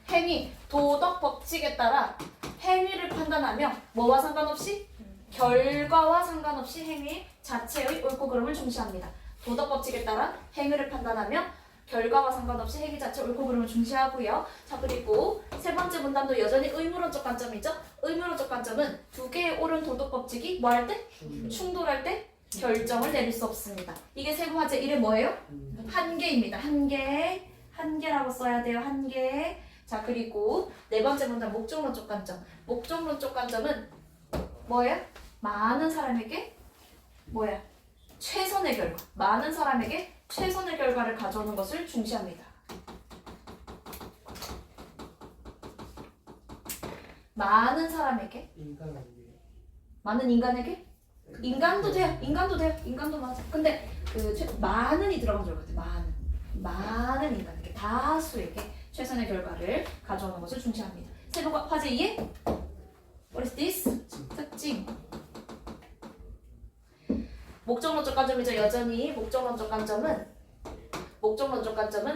행위. 도덕법칙에 따라 행위를 판단하며 뭐와 상관없이? 결과와 상관없이 행위 자체의 옳고 그름을 중시합니다. 도덕법칙에 따라 행위를 판단하며 결과와 상관없이 행위 자체 옳고 그름을 중시하고요. 자, 그리고 세 번째 문단도 여전히 의무론적 관점이죠. 의무론적 관점은 두 개의 옳은 도덕법칙이 뭐 할 때? 충돌할 때 결정을 내릴 수 없습니다. 이게 세부화제 1의 뭐예요? 한계입니다. 한계라고 써야 돼요. 한계. 자, 그리고 네 번째 문단 목적론적 관점. 목적론적 관점은 뭐예요? 많은 사람에게 뭐야? 최선의 결과. 많은 사람에게 최선의 결과를 가져오는 것을 중시합니다. 많은 사람에게? 많은 인간에게? 인간도 돼요. 인간도 맞아. 근데 많은이 들어간 줄 알았대. 많은 인간에게, 다수에게 최선의 결과를 가져오는 것을 중시합니다. 세부 화제 2에 What is this? 특징. 목적론적 관점이죠. 여전히 목적론적 관점은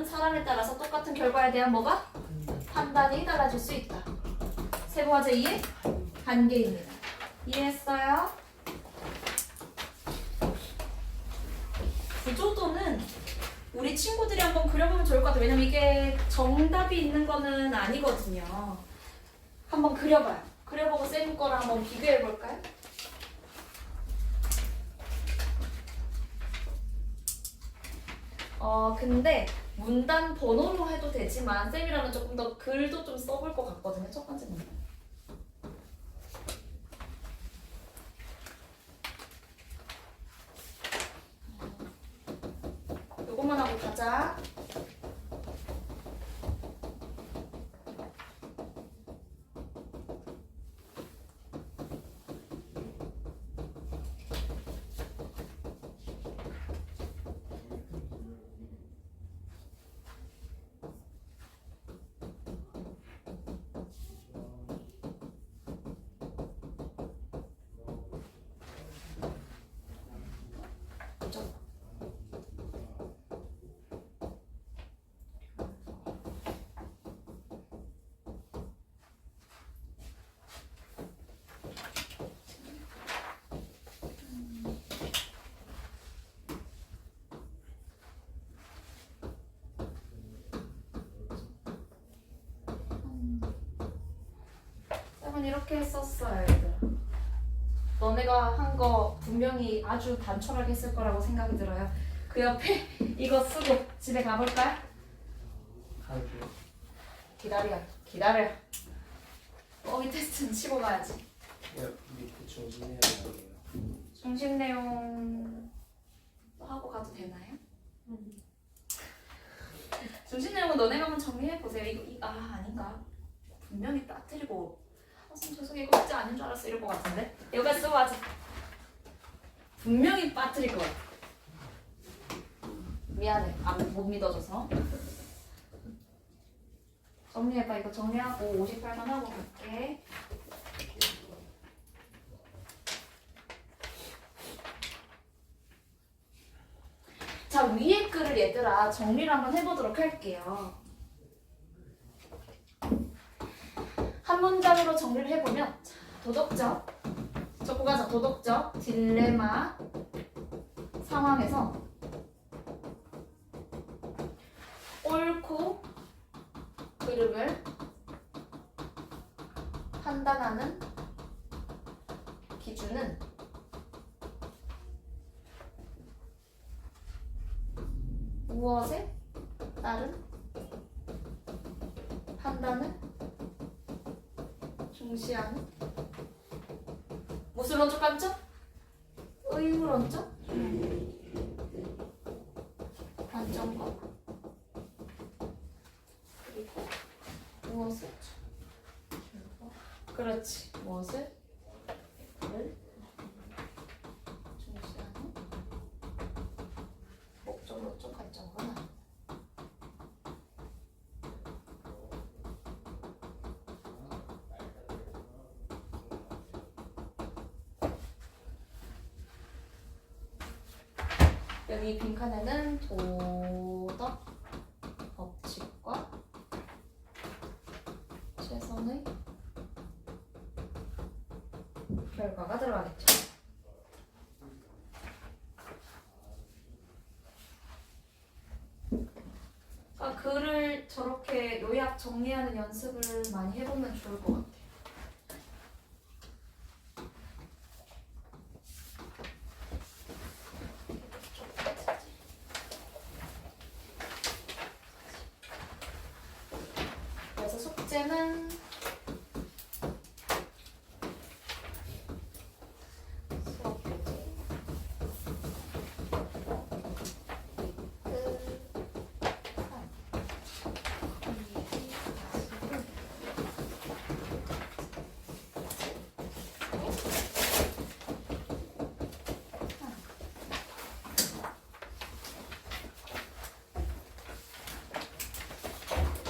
사람에 따라서 똑같은 결과에 대한 뭐가? 판단이 달라질 수 있다. 세부 화제 2의 한계입니다. 이해했어요? 구조도는 우리 친구들이 한번 그려보면 좋을 것 같아요. 왜냐면 이게 정답이 있는 거는 아니거든요. 한번 그려봐요. 그려보고 쌤 거랑 한번 비교해볼까요? 근데 문단 번호로 해도 되지만 쌤이라면 조금 더 글도 좀 써볼 것 같거든요. 첫 번째 문단. 요것만 하고 가자. 쌤은 이렇게 했었어요, 얘들아. 너네가 한 거 분명히 아주 단촐하게 했을 거라고 생각이 들어요. 그 옆에 이거 쓰고 집에 가볼까요? 가을이요. 기다려. 거기 테스트는 치고 가야지. 밑에 중심해야 되네요. 중심 내용 하고 가도 되나요? 중심 내용은 너네가 한번 정리해 보세요. 아닌가? 분명히 빠뜨리고. 선생님 죄송해요. 이거 진짜 아닌 줄 알았어. 이럴 것 같은데. 여기까지 쓰고 가자. 분명히 빠뜨릴 것 같아. 미안해. 못 믿어줘서. 정리해봐. 이거 정리하고 58만 하고 갈게. 자, 위에 글을 얘들아 정리를 한번 해보도록 할게요. 한 문장으로 정리를 해보면 자, 도덕적 적고 가자. 도덕적 딜레마 상황에서 옳고 그름을 판단하는 기준은 무엇에 따른 판단을 중시하는 무슨 론적 관점? 의무론적 관점과 그리고 무엇을 그렇지 무엇을 중시하는 목적론적 관점과 나 여기 빈칸에는 도덕 법칙과 최선의 결과가 들어가겠죠. 글을 저렇게 요약 정리하는 연습을 많이 해보면 좋을 것 같아요.